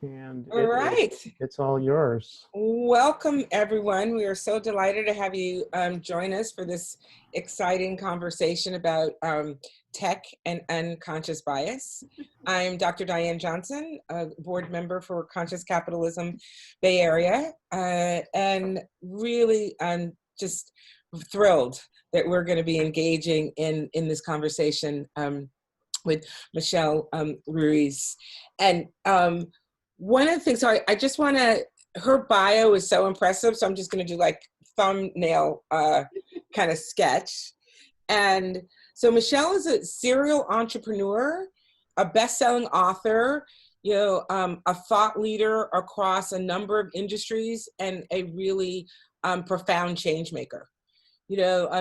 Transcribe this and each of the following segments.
and All right. it's all yours. Welcome, everyone. We are so delighted to have you join us for this exciting conversation about tech and unconscious bias. I'm Dr. Diane Johnson, a board member for Conscious Capitalism Bay Area, and really I'm just thrilled that we're going to be engaging in this conversation with Michele Ruiz. And one of the things, so I just want to, her bio is so impressive, so I'm just going to do like thumbnail kind of sketch. And so Michele is a serial entrepreneur, a best-selling author, a thought leader across a number of industries, and a really profound change maker.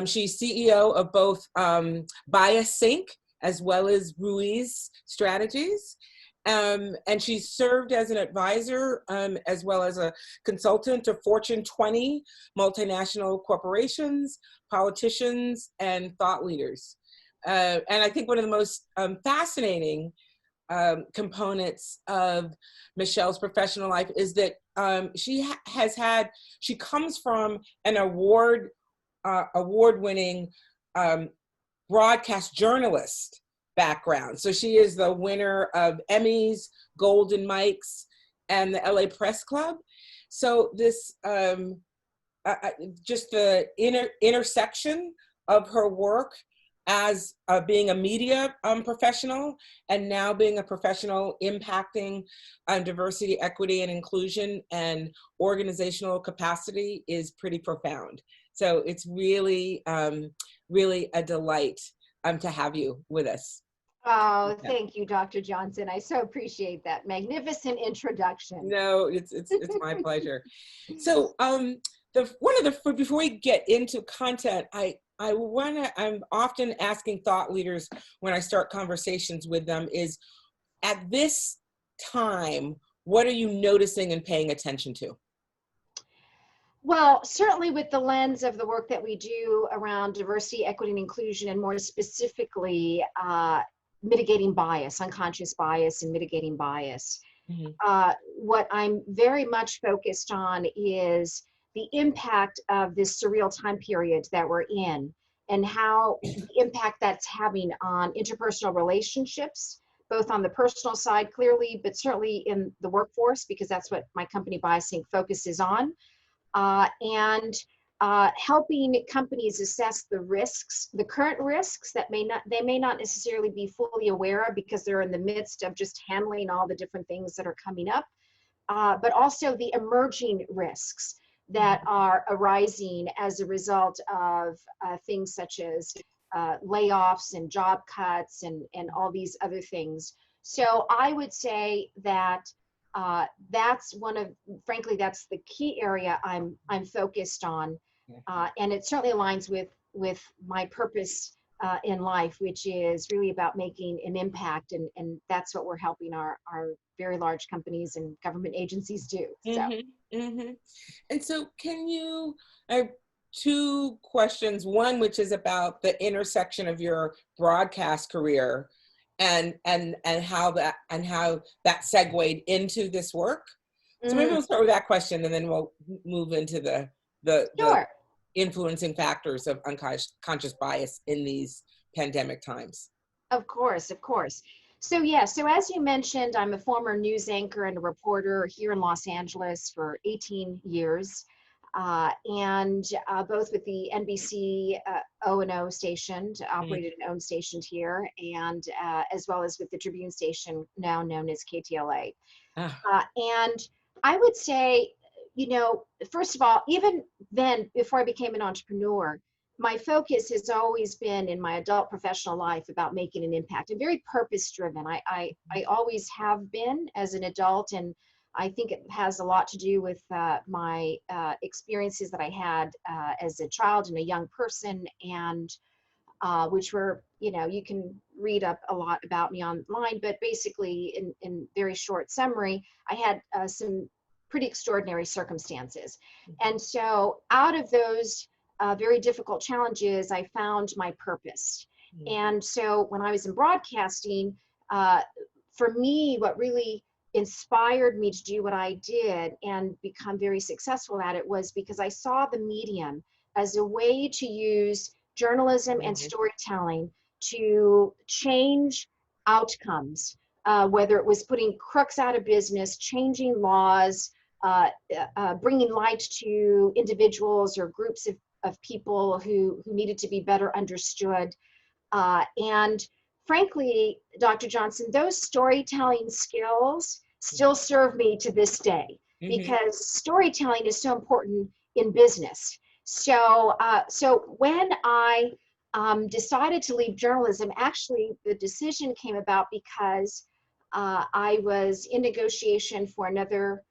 She's CEO of both BiasSync as well as Ruiz Strategies. And she served as an advisor as well as a consultant to Fortune 20 multinational corporations, politicians, and thought leaders. And I think one of the most fascinating components of Michele's professional life is that she comes from an award-winning broadcast journalist background. So she is the winner of Emmys, Golden Mikes, and the LA Press Club. So this, just the intersection of her work as being a media professional and now being a professional impacting diversity, equity, and inclusion and organizational capacity is pretty profound. So it's really, really a delight to have you with us. Oh, thank you, Dr. Johnson. I so appreciate that magnificent introduction. No, it's my pleasure. So before we get into content, I'm often asking thought leaders when I start conversations with them is, at this time, what are you noticing and paying attention to? Well, certainly with the lens of the work that we do around diversity, equity, and inclusion, and more specifically, mitigating bias, unconscious bias and mitigating bias. Mm-hmm. What I'm very much focused on is the impact of this surreal time period that we're in and how the impact that's having on interpersonal relationships, both on the personal side clearly, but certainly in the workforce, because that's what my company BiasSync focuses on. And helping companies assess the risks, the current risks that they may not necessarily be fully aware of because they're in the midst of just handling all the different things that are coming up, but also the emerging risks that are arising as a result of things such as layoffs and job cuts and all these other things. So I would say that that's frankly, that's the key area I'm focused on. And it certainly aligns with my purpose in life, which is really about making an impact. And that's what we're helping our very large companies and government agencies do. So. Mm-hmm, mm-hmm. And so I have two questions. One, which is about the intersection of your broadcast career and how that segued into this work. So maybe we'll start with that question and then we'll move into the Sure. influencing factors of unconscious bias in these pandemic times. Of course, of course. So yeah, so as you mentioned, I'm a former news anchor and a reporter here in Los Angeles for 18 years. And both with the NBC O&O station, operated and owned stationed here, and as well as with the Tribune station, now known as KTLA. And I would say, first of all, even then, before I became an entrepreneur, my focus has always been in my adult professional life about making an impact. I'm very purpose-driven. I always have been as an adult, and I think it has a lot to do with my experiences that I had as a child and a young person, and which were, you can read up a lot about me online, but basically in very short summary, I had some pretty extraordinary circumstances. And so out of those very difficult challenges, I found my purpose. And so when I was in broadcasting, for me, what really inspired me to do what I did and become very successful at it was because I saw the medium as a way to use journalism and storytelling to change outcomes, whether it was putting crooks out of business, changing laws, bringing light to individuals or groups of people who needed to be better understood. And frankly, Dr. Johnson, those storytelling skills still serve me to this day because storytelling is so important in business. So, so when I decided to leave journalism, actually the decision came about because I was in negotiation for another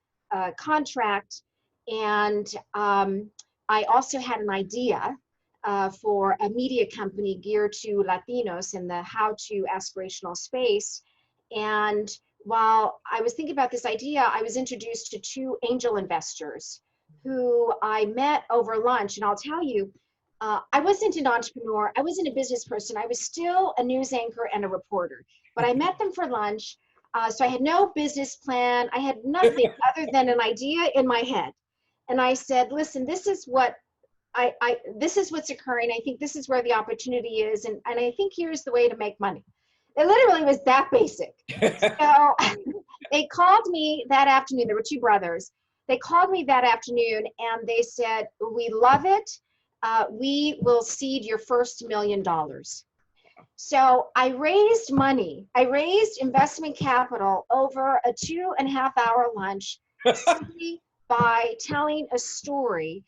contract, and I also had an idea for a media company geared to Latinos in the how-to aspirational space. And while I was thinking about this idea, I was introduced to two angel investors who I met over lunch. And I'll tell you, I wasn't an entrepreneur. I wasn't a business person. I was still a news anchor and a reporter. But I met them for lunch. So I had no business plan. I had nothing other than an idea in my head. And I said, listen, this is what this is what's occurring. I think this is where the opportunity is. And I think here's the way to make money. It literally was that basic. So they called me that afternoon. There were two brothers. They called me that afternoon and they said, we love it. We will seed your first $1 million. So I raised money. I raised investment capital over a 2.5-hour lunch simply by telling a story.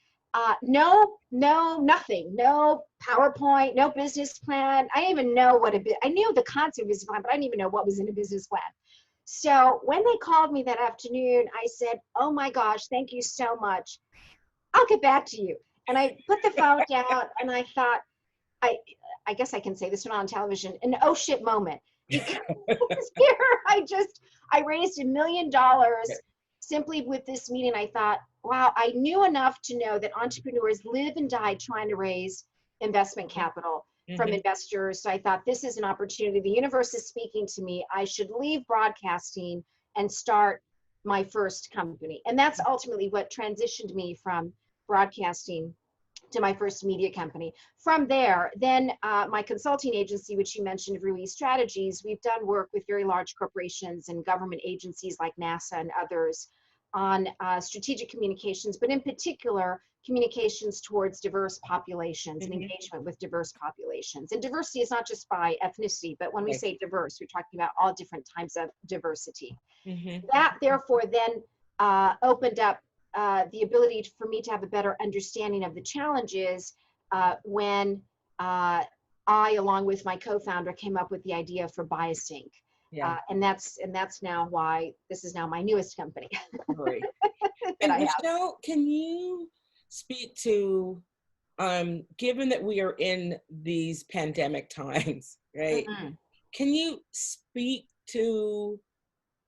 Nothing, no PowerPoint, no business plan. I didn't even know what I knew the concept of business plan, but I didn't even know what was in a business plan. So when they called me that afternoon, I said, oh my gosh, thank you so much. I'll get back to you. And I put the phone down and I thought, I guess I can say this one on television, an oh shit moment. Because here I raised $1 million simply with this meeting. I thought, wow, I knew enough to know that entrepreneurs live and die trying to raise investment capital from investors. So I thought, this is an opportunity. The universe is speaking to me. I should leave broadcasting and start my first company. And that's ultimately what transitioned me from broadcasting to my first media company. From there, then my consulting agency, which you mentioned, Ruiz Strategies, we've done work with very large corporations and government agencies like NASA and others on strategic communications, but in particular, communications towards diverse populations and engagement with diverse populations. And diversity is not just by ethnicity, but when we say diverse, we're talking about all different types of diversity. That therefore then opened up the ability for me to have a better understanding of the challenges when I, along with my co-founder, came up with the idea for BiasSync. And that's now why this is now my newest company. Right. And Michele, can you speak to, given that we are in these pandemic times, right? Can you speak to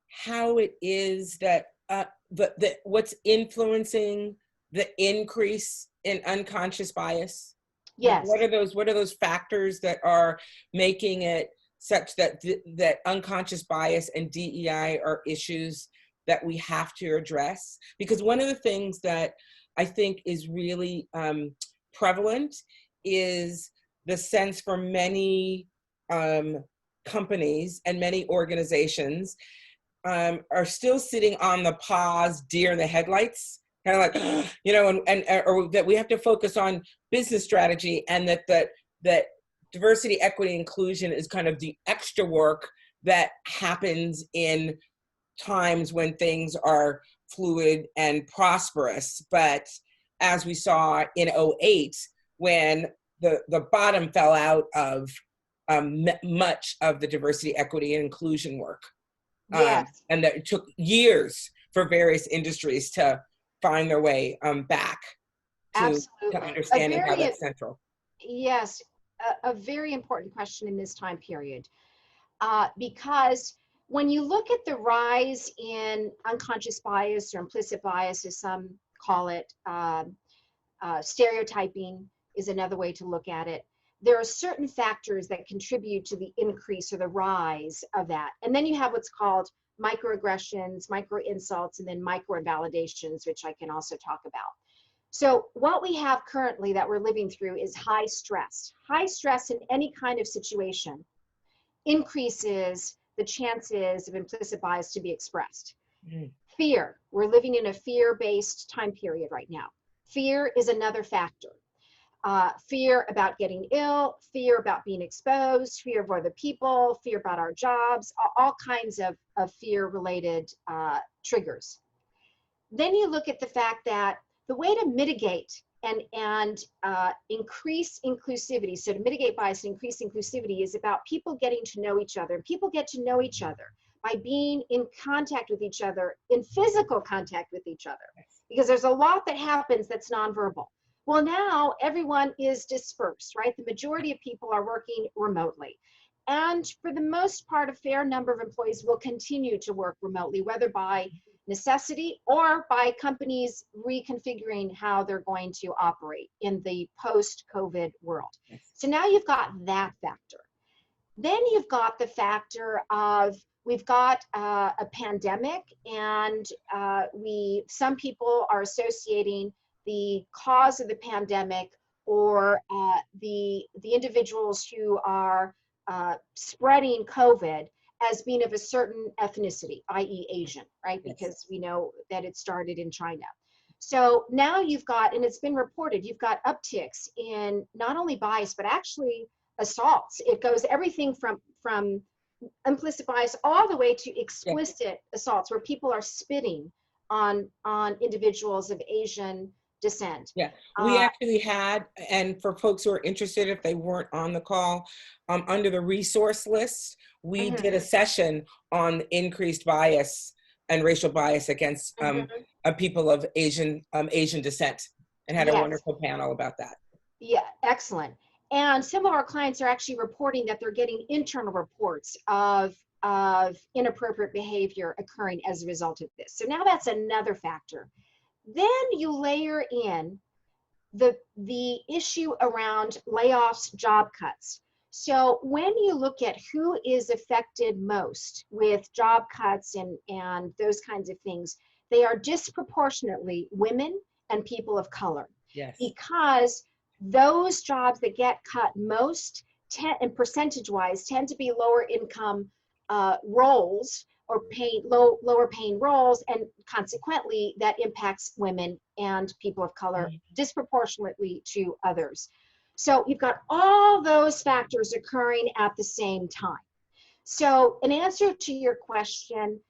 how it is that what's influencing the increase in unconscious bias? Yes. What are those factors that are making it such that that unconscious bias and DEI are issues that we have to address? Because one of the things that I think is really prevalent is the sense for many companies and many organizations are still sitting on the pause, deer in the headlights, kind of like, you know, or that we have to focus on business strategy, and that diversity, equity, inclusion is kind of the extra work that happens in times when things are fluid and prosperous. But as we saw in 2008, when the bottom fell out of much of the diversity, equity, and inclusion work. Yes. And that it took years for various industries to find their way back to understanding how that's central. Yes, a very important question in this time period. Because when you look at the rise in unconscious bias or implicit bias, as some call it, stereotyping is another way to look at it. there are certain factors that contribute to the increase or the rise of that. And then you have what's called microaggressions, micro insults, and then micro invalidations, which I can also talk about. So what we have currently that we're living through is high stress. High stress in any kind of situation increases the chances of implicit bias to be expressed. Fear, we're living in a fear-based time period right now. Fear is another factor. Fear about getting ill, fear about being exposed, fear of other people, fear about our jobs, all kinds of fear-related triggers. Then you look at the fact that the way to mitigate and increase inclusivity, so to mitigate bias and increase inclusivity, is about people getting to know each other. People get to know each other by being in contact with each other, in physical contact with each other, because there's a lot that happens that's nonverbal. Well, now everyone is dispersed, right? The majority of people are working remotely. And for the most part, a fair number of employees will continue to work remotely, whether by necessity or by companies reconfiguring how they're going to operate in the post-COVID world. So now you've got that factor. Then you've got the factor of we've got a pandemic, and some people are associating the cause of the pandemic or the individuals who are spreading COVID as being of a certain ethnicity, i.e. Asian, right? Because we know that it started in China. So now you've got, and it's been reported, you've got upticks in not only bias, but actually assaults. It goes everything from implicit bias all the way to explicit assaults, where people are spitting on individuals of Asian descent. Yeah, we actually had, and for folks who are interested, if they weren't on the call, under the resource list, we did a session on increased bias and racial bias against people of Asian descent, and had a wonderful panel about that. Yeah, excellent. And some of our clients are actually reporting that they're getting internal reports of inappropriate behavior occurring as a result of this. So now that's another factor. Then you layer in the issue around layoffs, job cuts. So when you look at who is affected most with job cuts and those kinds of things, they are disproportionately women and people of color. Yes. Because those jobs that get cut most, and percentage-wise, tend to be lower income roles, or lower paying roles, and consequently that impacts women and people of color disproportionately to others. So you've got all those factors occurring at the same time. So in answer to your question,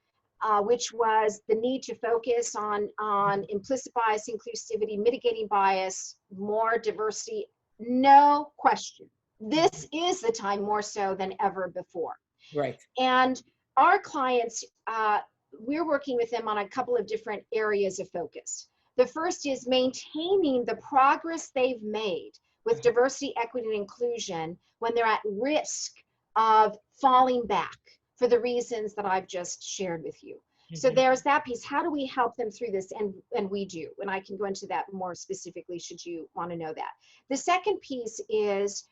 which was the need to focus on implicit bias, inclusivity, mitigating bias, more diversity, no question. This is the time more so than ever before. Right. And our clients, we're working with them on a couple of different areas of focus. The first is maintaining the progress they've made with diversity, equity, and inclusion when they're at risk of falling back for the reasons that I've just shared with you. So there's that piece. How do we help them through this? And we do. And I can go into that more specifically should you want to know that. The second piece is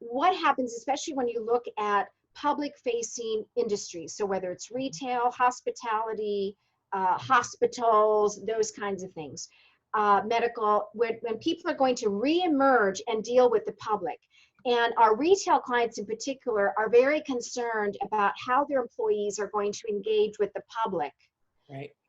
what happens, especially when you look at public-facing industries. So whether it's retail, hospitality, hospitals, those kinds of things, medical, when people are going to reemerge and deal with the public. And our retail clients in particular are very concerned about how their employees are going to engage with the public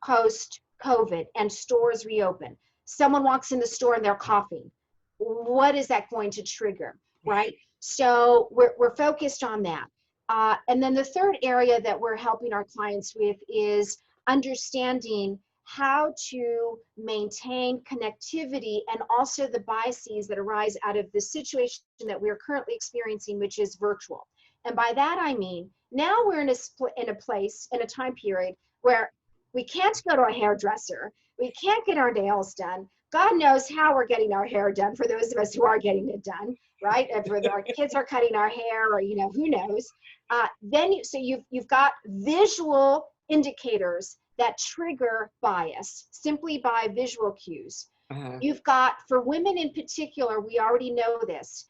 post-COVID and stores reopen. Someone walks in the store and they're coughing. What is that going to trigger, right? So we're focused on that. And then the third area that we're helping our clients with is understanding how to maintain connectivity and also the biases that arise out of the situation that we're currently experiencing, which is virtual. And by that, I mean, now we're in a time period where we can't go to a hairdresser, we can't get our nails done. God knows how we're getting our hair done for those of us who are getting it done, right? Whether our kids are cutting our hair or, who knows. So you've got visual indicators that trigger bias simply by visual cues. You've got, for women in particular, we already know this,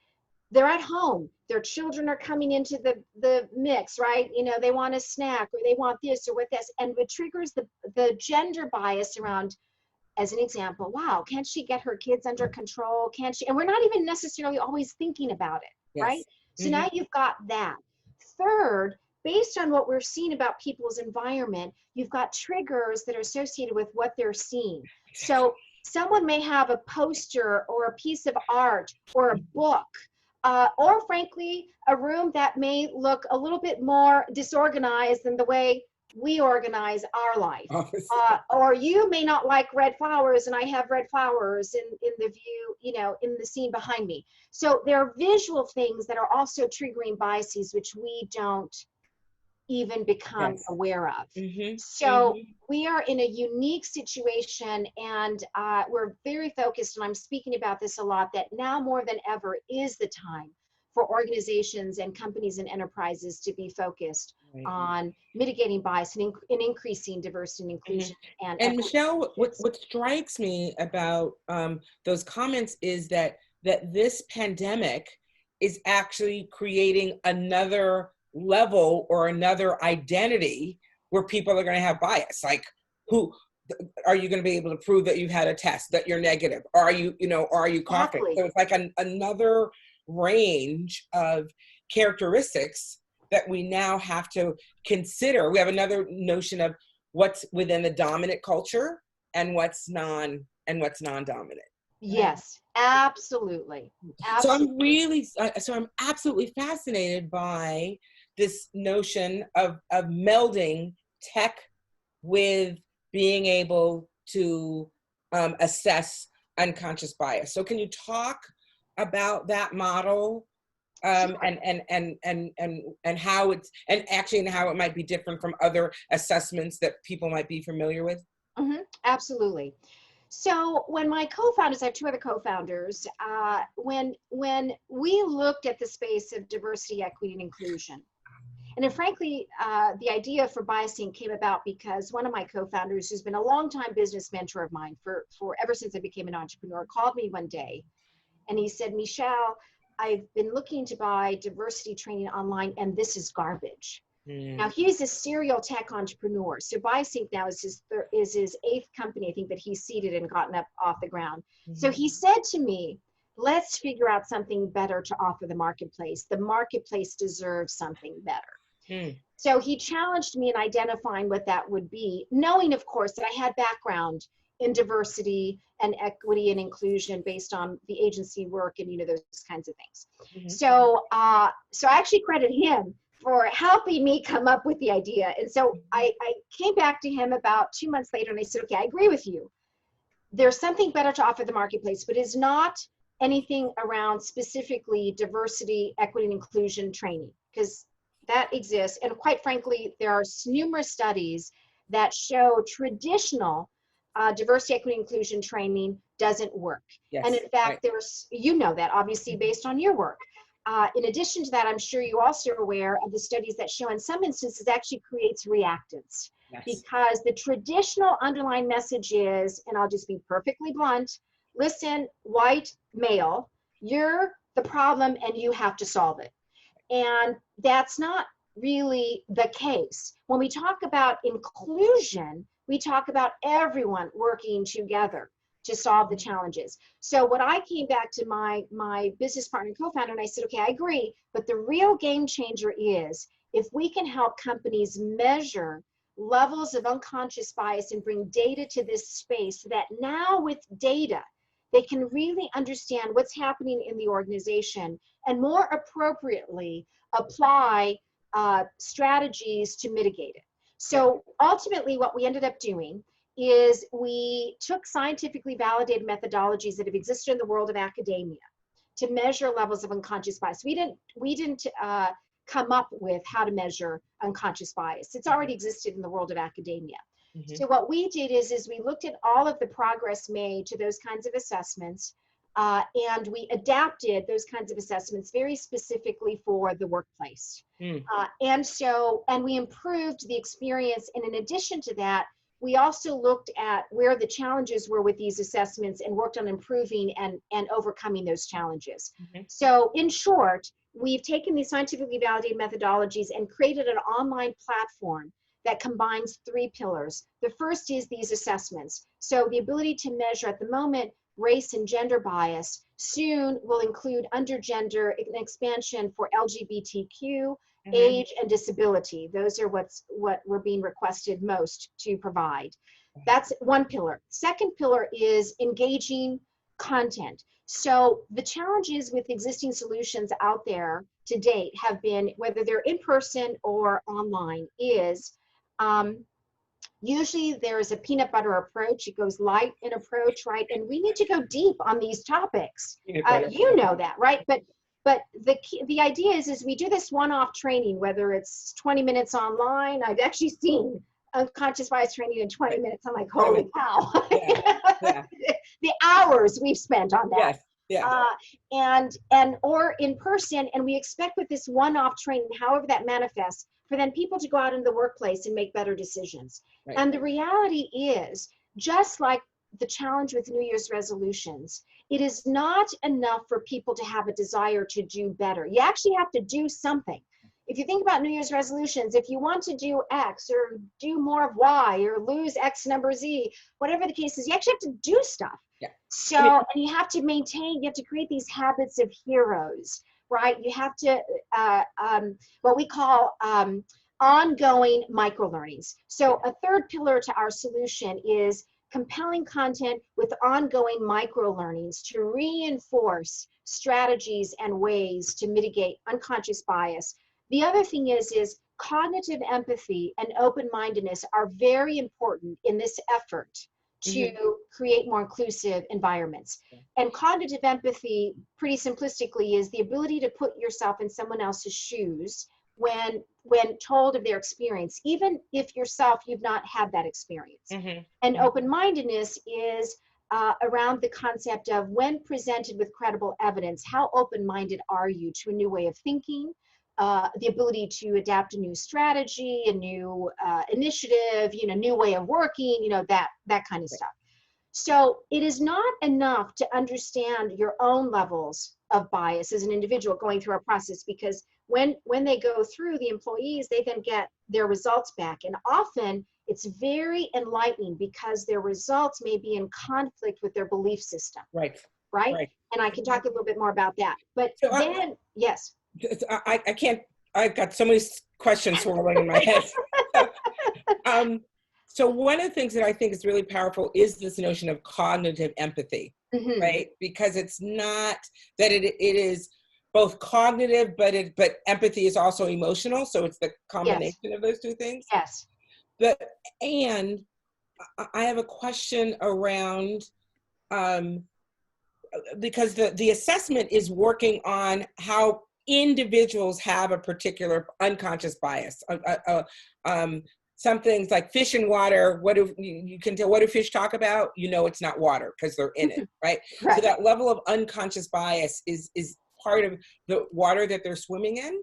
they're at home, their children are coming into the mix, right? You know, they want a snack or they want this or what this, and it triggers the gender bias around, as an example, wow, can't she get her kids under control? Can't she? And we're not even necessarily always thinking about it, right? Yes. So now you've got that. Third, based on what we're seeing about people's environment, you've got triggers that are associated with what they're seeing. So someone may have a poster or a piece of art or a book, or frankly, a room that may look a little bit more disorganized than the way we organize our life. Or you may not like red flowers, and I have red flowers in the view, you know, in the scene behind me. So there are visual things that are also triggering biases, which we don't even become aware of. So we are in a unique situation, and we're very focused, and I'm speaking about this a lot, that now more than ever is the time for organizations and companies and enterprises to be focused on mitigating bias and increasing diversity and inclusion. And Michelle, what strikes me about those comments is that this pandemic is actually creating another level or another identity where people are going to have bias. Like, who are you going to be able to prove that you've had a test, that you're negative? Or are you, or are you coughing? So it's like another range of characteristics that we now have to consider. We have another notion of what's within the dominant culture and what's non-dominant. Yes, absolutely. So I'm absolutely fascinated by this notion of melding tech with being able to assess unconscious bias. So can you talk about that model and how it's, and how it might be different from other assessments that people might be familiar with? Absolutely. So when my co-founders, I have two other co-founders, when we looked at the space of diversity, equity, and inclusion, and then frankly, the idea for BiasSync came about because one of my co-founders, who's been a longtime business mentor of mine for ever since I became an entrepreneur, called me one day and he said, Michele, I've been looking to buy diversity training online and this is garbage. Now he's a serial tech entrepreneur. So BiasSync now is his eighth company, I think, that he's seeded and gotten up off the ground. So he said to me, let's figure out something better to offer the marketplace. The marketplace deserves something better. So he challenged me in identifying what that would be, knowing, of course, that I had background in diversity and equity and inclusion based on the agency work and, those kinds of things. So I actually credit him for helping me come up with the idea. And so I came back to him about 2 months later and I said, okay, I agree with you. There's something better to offer the marketplace, but it's not anything around specifically diversity, equity, and inclusion training, because that exists. And quite frankly, there are numerous studies that show traditional diversity, equity, inclusion training doesn't work. And in fact, there's, that obviously based on your work. In addition to that, I'm sure you're also aware of the studies that show in some instances actually creates reactance. Because the traditional underlying message is, and I'll just be perfectly blunt, listen, white male, you're the problem and you have to solve it. And that's not really the case. When we talk about inclusion, we talk about everyone working together to solve the challenges. So what I came back to my business partner and co-founder and I said, okay, I agree, but the real game changer is if we can help companies measure levels of unconscious bias and bring data to this space so that now with data, they can really understand what's happening in the organization and more appropriately apply strategies to mitigate it. So ultimately what we ended up doing is we took scientifically validated methodologies that have existed in the world of academia to measure levels of unconscious bias. We didn't come up with how to measure unconscious bias. It's already existed in the world of academia. So what we did is we looked at all of the progress made to those kinds of assessments, and we adapted those kinds of assessments very specifically for the workplace. And we improved the experience. And in addition to that, we also looked at where the challenges were with these assessments and worked on improving and overcoming those challenges. So in short, we've taken these scientifically validated methodologies and created an online platform that combines 3 pillars. The first is these assessments. So the ability to measure at the moment race and gender bias. Soon will include under gender, an expansion for LGBTQ, age, and disability. Those are what we're being requested most to provide. That's one pillar. Second pillar is engaging content. So the challenges with existing solutions out there to date have been, whether they're in person or online, is usually there's a peanut butter approach. It goes light in approach, right? And we need to go deep on these topics. You know that, right? But the idea is we do this one-off training, whether it's 20 minutes online. I've actually seen unconscious bias training in 20 minutes. I'm like, holy cow. The hours we've spent on that. Or in person, and we expect with this one-off training, however that manifests, for then people to go out into the workplace and make better decisions. And the reality is, just like the challenge with New Year's resolutions, it is not enough for people to have a desire to do better. You actually have to do something. If you think about New Year's resolutions, if you want to do X or do more of Y or lose X number Z, whatever the case is, you actually have to do stuff. So, and you have to maintain, you have to create these habits of heroes, right? You have to, what we call ongoing microlearnings. So a third pillar to our solution is compelling content with ongoing microlearnings to reinforce strategies and ways to mitigate unconscious bias. The other thing is cognitive empathy and open-mindedness are very important in this effort to create more inclusive environments. And cognitive empathy, pretty simplistically, is the ability to put yourself in someone else's shoes when told of their experience, even if yourself you've not had that experience. And open-mindedness is around the concept of, when presented with credible evidence, how open-minded are you to a new way of thinking, the ability to adapt a new strategy, a new initiative, new way of working, that kind of stuff. So it is not enough to understand your own levels of bias as an individual going through our process, because when they go through, the employees, they then get their results back. And often it's very enlightening because their results may be in conflict with their belief system. Right. And I can talk a little bit more about that. But so then, yes. I can't, I've got so many questions swirling in my head. So one of the things that I think is really powerful is this notion of cognitive empathy, right? Because it's not that it is both cognitive, but empathy is also emotional. So it's the combination of those two things. And I have a question around, because the assessment is working on how individuals have a particular unconscious bias. Some things like fish in water, what do you can tell, what do fish talk about? It's not water because they're in it, right? So that level of unconscious bias is part of the water that they're swimming in.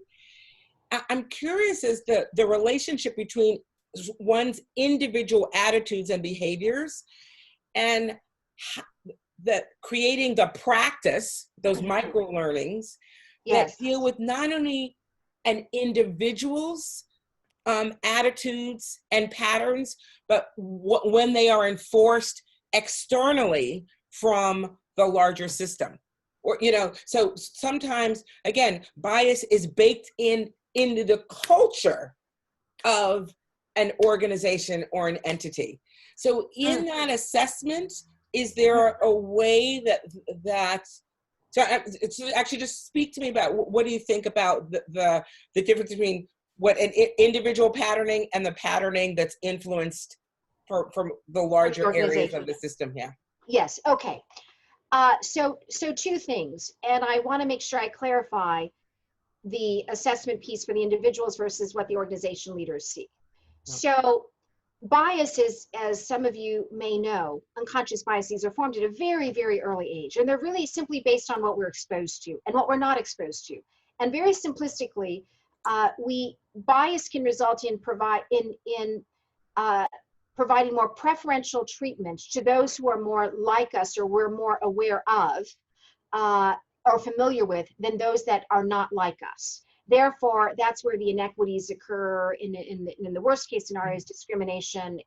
I'm curious as the relationship between one's individual attitudes and behaviors and creating the practice, those micro learnings that deal with not only an individual's attitudes and patterns, but when they are enforced externally from the larger system. Or, so sometimes, again, bias is baked into the culture of an organization or an entity. So in that assessment, is there a way so actually just speak to me about what do you think about the difference between what an individual patterning and the patterning that's influenced from the larger areas of the system? Yes, okay. So two things, and I want to make sure I clarify the assessment piece for the individuals versus what the organization leaders see. So bias is, as some of you may know, unconscious biases are formed at a very, very early age, and they're really simply based on what we're exposed to and what we're not exposed to. And very simplistically, bias can result in providing more preferential treatment to those who are more like us or we're more aware of or familiar with than those that are not like us. Therefore, that's where the inequities occur in the worst case scenarios, discrimination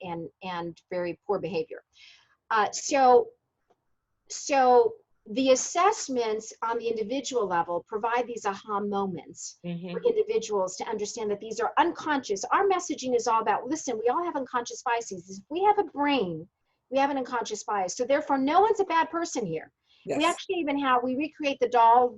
and very poor behavior. So the assessments on the individual level provide these aha moments for individuals to understand that these are unconscious. Our messaging is all about, listen, we all have unconscious biases. If we have a brain, we have an unconscious bias. So therefore, no one's a bad person here. Yes. We actually even we recreate the doll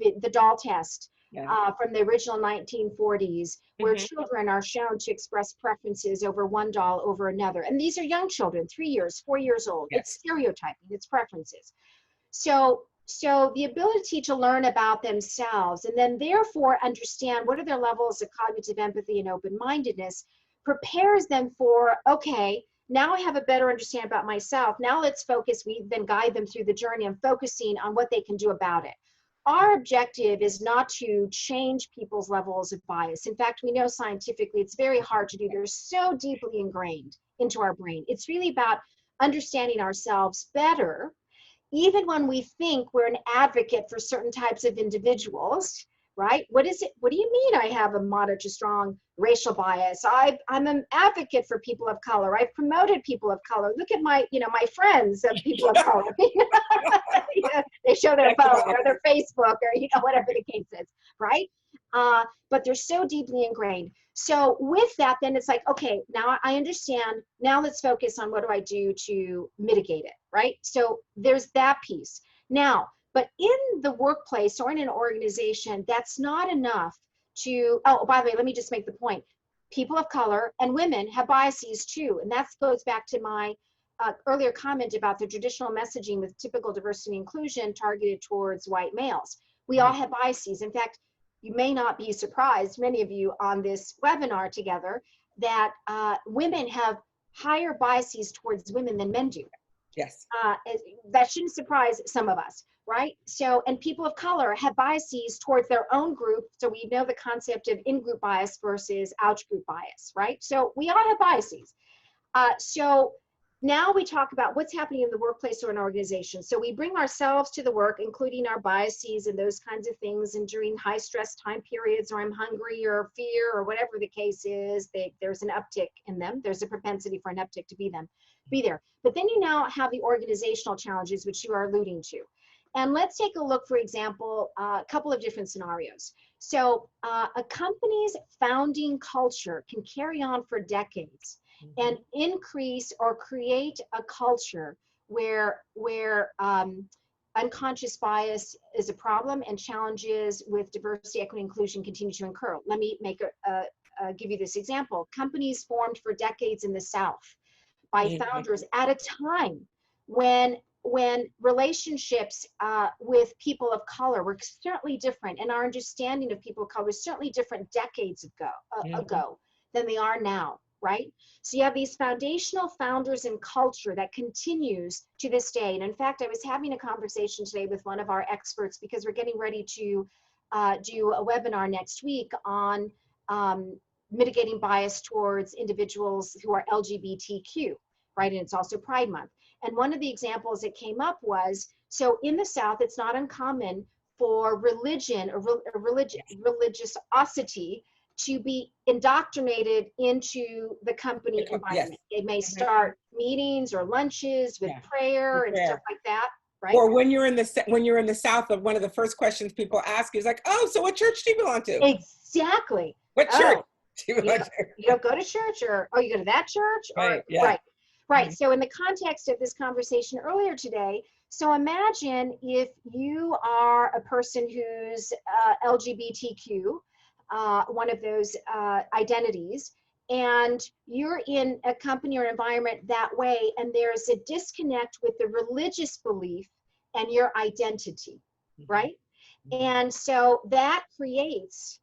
test from the original 1940s, where children are shown to express preferences over one doll over another. And these are young children, 3 years, 4 years old. Yes. It's stereotyping, it's preferences. So the ability to learn about themselves and then therefore understand what are their levels of cognitive empathy and open-mindedness prepares them for, okay, now I have a better understanding about myself. Now let's focus, we then guide them through the journey and focusing on what they can do about it. Our objective is not to change people's levels of bias. In fact, we know scientifically it's very hard to do. They're so deeply ingrained into our brain. It's really about understanding ourselves better, even when we think we're an advocate for certain types of individuals, right? What is it? What do you mean I have a moderate to strong racial bias? I'm an advocate for people of color. I've promoted people of color. Look at my, my friends of people of color. They show their phone or their Facebook or, whatever the case is, right? But they're so deeply ingrained. So with that, then it's like, okay, now I understand. Now let's focus on what do I do to mitigate it, right? So there's that piece. Now, but in the workplace or in an organization, that's not enough to, oh, by the way, let me just make the point. People of color and women have biases too. And that goes back to my earlier comment about the traditional messaging with typical diversity and inclusion targeted towards white males. We all have biases. In fact, you may not be surprised, many of you on this webinar together, that women have higher biases towards women than men do. Yes. That shouldn't surprise some of us, right? So, and people of color have biases towards their own group. So we know the concept of in-group bias versus out-group bias, right? So we all have biases. So now we talk about what's happening in the workplace or an organization. So we bring ourselves to the work, including our biases and those kinds of things. And during high stress time periods, or I'm hungry or fear or whatever the case is, there's an uptick in them. There's a propensity for an uptick to be there. But then you now have the organizational challenges, which you are alluding to. And let's take a look, for example, a couple of different scenarios. So a company's founding culture can carry on for decades and increase or create a culture where unconscious bias is a problem and challenges with diversity, equity, inclusion continue to incur. Let me give you this example. Companies formed for decades in the South by founders at a time when relationships with people of color were certainly different, and our understanding of people of color was certainly different decades ago than they are now, right? So you have these foundational founders and culture that continues to this day. And in fact, I was having a conversation today with one of our experts because we're getting ready to do a webinar next week on mitigating bias towards individuals who are LGBTQ, right? And it's also Pride Month. And one of the examples that came up was, so in the South, it's not uncommon for religion or religiosity to be indoctrinated into the company environment. They may start meetings or lunches with prayer and stuff like that, right? Or when you're in the South, one of the first questions people ask is like, "Oh, so what church do you belong to?" Exactly. What church do you belong to? You don't go to church, or you go to that church, or right. So in the context of this conversation earlier today, so imagine if you are a person who's LGBTQ. One of those identities, and you're in a company or environment that way, and there's a disconnect with the religious belief and your identity, right? And so that creates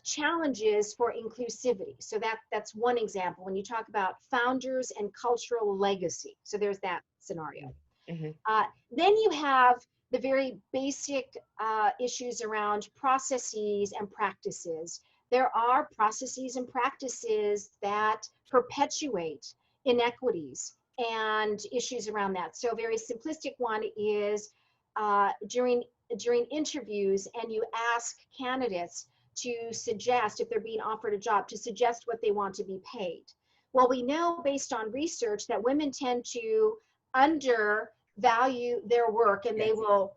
challenges for inclusivity. So that's one example when you talk about founders and cultural legacy. So there's that scenario. Then you have the very basic issues around processes and practices. There are processes and practices that perpetuate inequities and issues around that. So a very simplistic one is during interviews, and you ask candidates to suggest, if they're being offered a job, to suggest what they want to be paid. Well, we know based on research that women tend to undervalue their work, and they will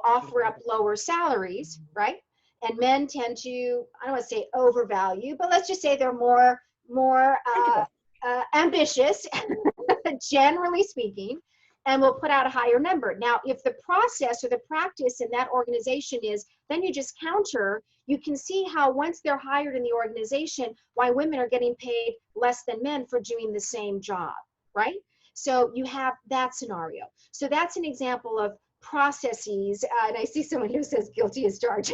offer up lower salaries, right? And men tend to, I don't want to say overvalue, but let's just say they're more ambitious, generally speaking, and will put out a higher number. Now, if the process or the practice in that organization is, then you just counter, you can see how once they're hired in the organization, why women are getting paid less than men for doing the same job, right? So you have that scenario. So that's an example of processes, and I see someone who says guilty as charged.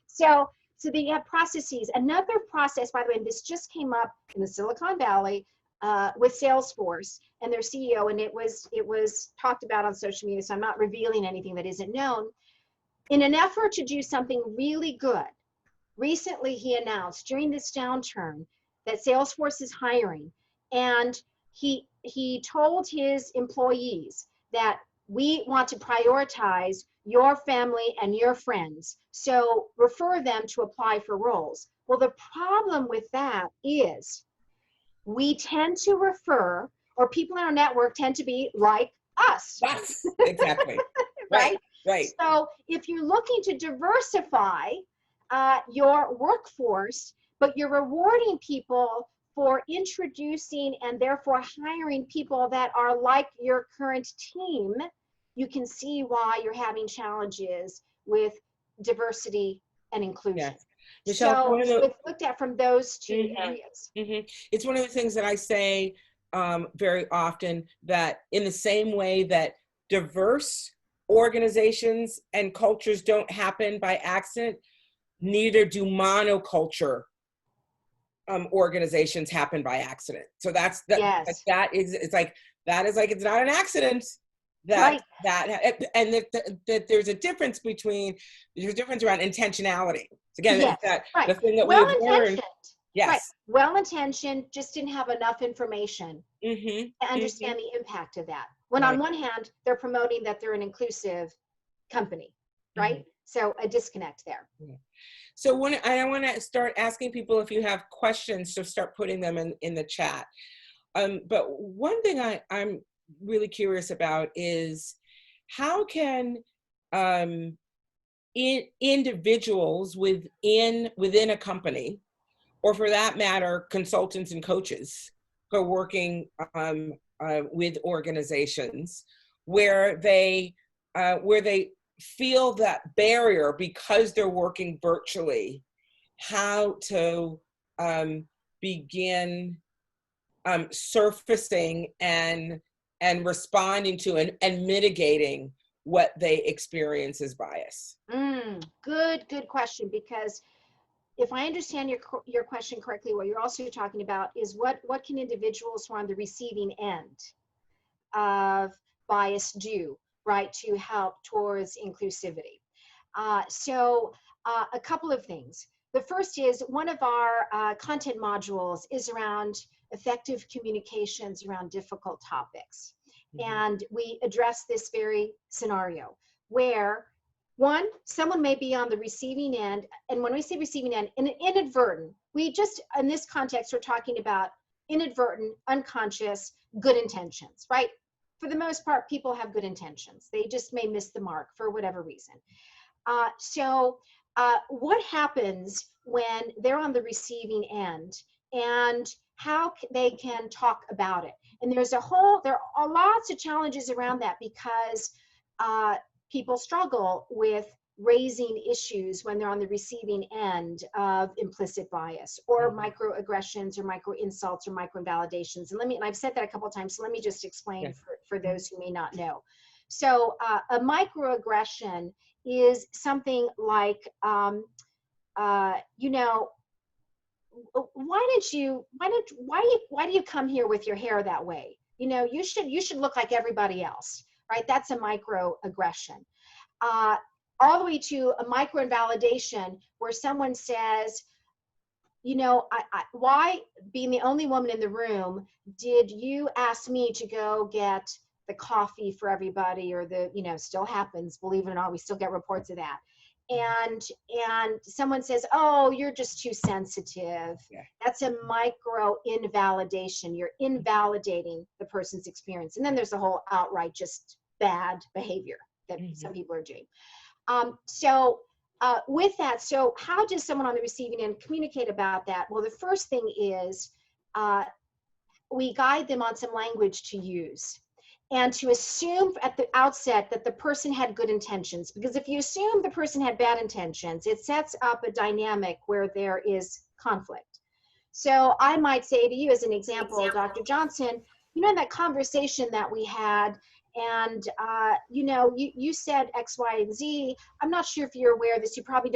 So they have processes. Another process, by the way, and this just came up in the Silicon Valley with Salesforce and their CEO, and it was talked about on social media, so I'm not revealing anything that isn't known. In an effort to do something really good, recently he announced during this downturn that Salesforce is hiring, and he told his employees that we want to prioritize your family and your friends, so refer them to apply for roles. Well, the problem with that is we tend to refer, or people in our network tend to be like us. Yes, exactly. Right? Right. So if you're looking to diversify your workforce, but you're rewarding people for introducing and therefore hiring people that are like your current team, you can see why you're having challenges with diversity and inclusion. Yes. Michele, so it's looked at from those two areas. It's one of the things that I say very often, that in the same way that diverse organizations and cultures don't happen by accident, neither do monoculture organizations happen by accident. So that's Yes. it's not an accident Right. that there's a difference around intentionality. So again, Yes. the thing that Well we've learned. intentioned. Yes. Right. Well-intentioned, just didn't have enough information to understand the impact of that. When on one hand, they're promoting that they're an inclusive company, right? So a disconnect there. So I want to start asking people, if you have questions, to start putting them in the chat. But one thing I'm really curious about is, how can individuals within a company, or for that matter, consultants and coaches who are working with organizations where they feel that barrier because they're working virtually, how to begin surfacing and responding to and mitigating what they experience as bias? Good question, because if I understand your question correctly, what you're also talking about is what can individuals who are on the receiving end of bias do, right, to help towards inclusivity. So a couple of things. The first is, one of our content modules is around effective communications around difficult topics. And we address this very scenario where, one, someone may be on the receiving end, and when we say receiving end, inadvertent, in this context, we're talking about inadvertent, unconscious, good intentions, right? For the most part, people have good intentions. They just may miss the mark for whatever reason. So what happens when they're on the receiving end, and how they can talk about it? And there are lots of challenges around that, because people struggle with raising issues when they're on the receiving end of implicit bias, or microaggressions, or micro insults, or micro invalidations. And I've said that a couple of times, so let me just explain for those who may not know. So a microaggression is something like, why do you come here with your hair that way? You should look like everybody else, right? That's a microaggression. All the way to a micro invalidation, where someone says, why, being the only woman in the room, did you ask me to go get the coffee for everybody, or still happens, believe it or not, we still get reports of that. And someone says, oh, you're just too sensitive. Yeah. That's a micro invalidation. You're invalidating the person's experience. And then there's the whole outright just bad behavior that some people are doing. With that, so how does someone on the receiving end communicate about that? Well, the first thing is we guide them on some language to use, and to assume at the outset that the person had good intentions. Because if you assume the person had bad intentions, it sets up a dynamic where there is conflict. So I might say to you, as an example, Dr. Johnson, that conversation that we had, and you said X, Y, and Z. I'm not sure if you're aware of this. You're probably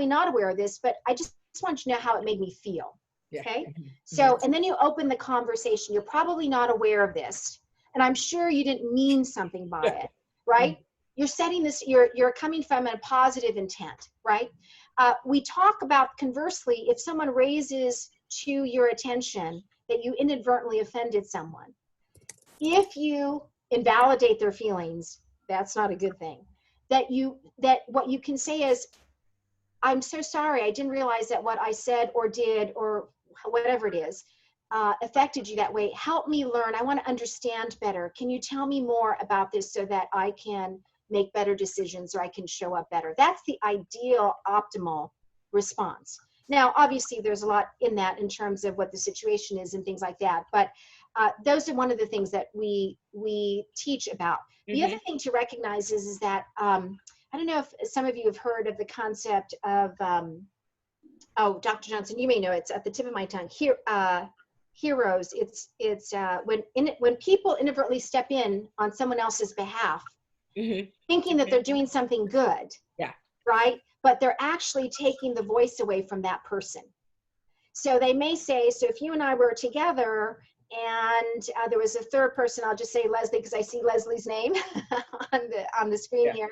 not aware of this, but I just want you to know how it made me feel. Yeah. Okay. So, and then you open the conversation. You're probably not aware of this, and I'm sure you didn't mean something by it, right? You're setting this, you're coming from a positive intent, right? We talk about, conversely, if someone raises to your attention that you inadvertently offended someone, if you invalidate their feelings, that's not a good thing. That what you can say is, I'm so sorry, I didn't realize that what I said or did or whatever it is affected you that way. Help me learn. I want to understand better. Can you tell me more about this so that I can make better decisions, or I can show up better? That's the ideal, optimal response. Now, obviously, there's a lot in that in terms of what the situation is and things like that. But those are one of the things that we teach about. The other thing to recognize is that I don't know if some of you have heard of the concept of Dr. Johnson, you may know, it's at the tip of my tongue. Heroes. It's when people inadvertently step in on someone else's behalf, thinking that they're doing something good. Yeah. Right. But they're actually taking the voice away from that person. So they may say, so if you and I were together and there was a third person, I'll just say Leslie, because I see Leslie's name on the screen here.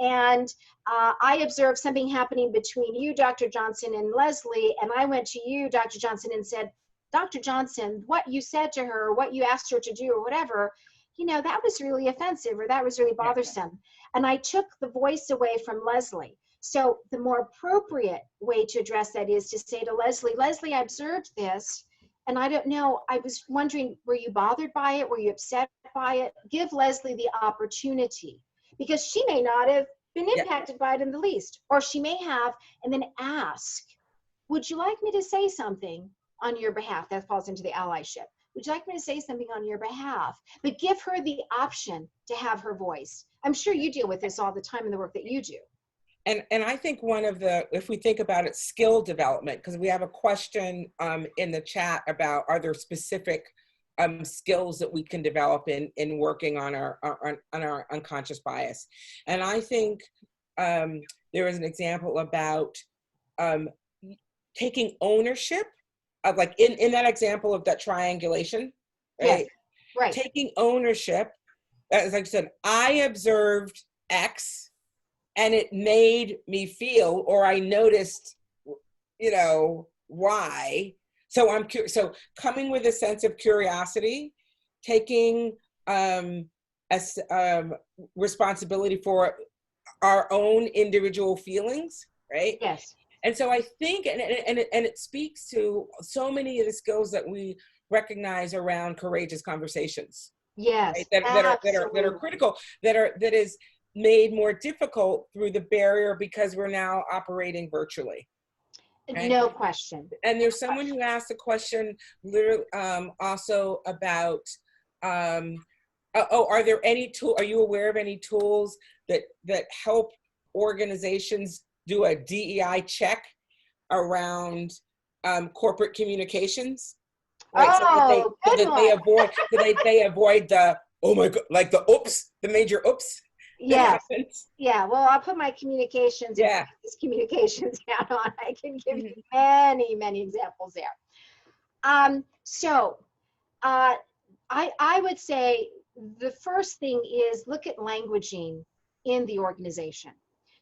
And I observed something happening between you, Dr. Johnson, and Leslie. And I went to you, Dr. Johnson, and said, Dr. Johnson, what you said to her, or what you asked her to do, or whatever, that was really offensive, or that was really bothersome. And I took the voice away from Leslie. So the more appropriate way to address that is to say to Leslie, Leslie, I observed this, and I don't know, I was wondering, were you bothered by it? Were you upset by it? Give Leslie the opportunity, because she may not have been impacted by it in the least, or she may have, and then ask, would you like me to say something on your behalf? That falls into the allyship. Would you like me to say something on your behalf? But give her the option to have her voice. I'm sure you deal with this all the time in the work that you do. And I think one of the, if we think about it, skill development, because we have a question in the chat about, are there specific skills that we can develop in working on our unconscious bias? And I think there is an example about taking ownership of, like in that example of that triangulation, right? Yes, right. Taking ownership, as I said, I observed X, and it made me feel, or I noticed, why. So so coming with a sense of curiosity, taking responsibility for our own individual feelings, right? Yes. And so I think, and it speaks to so many of the skills that we recognize around courageous conversations. Yes, Right? That are critical, that is made more difficult through the barrier because we're now operating virtually. Right? No question. And there's someone who asked a question literally also about, are there any are you aware of any tools that help organizations do a DEI check around corporate communications? Right? Oh, so that they avoid the, oh my God, like the major oops. Yes. Yeah. Well, I'll put my communications, communications hat on. I can give you many, many examples there. I would say the first thing is look at languaging in the organization.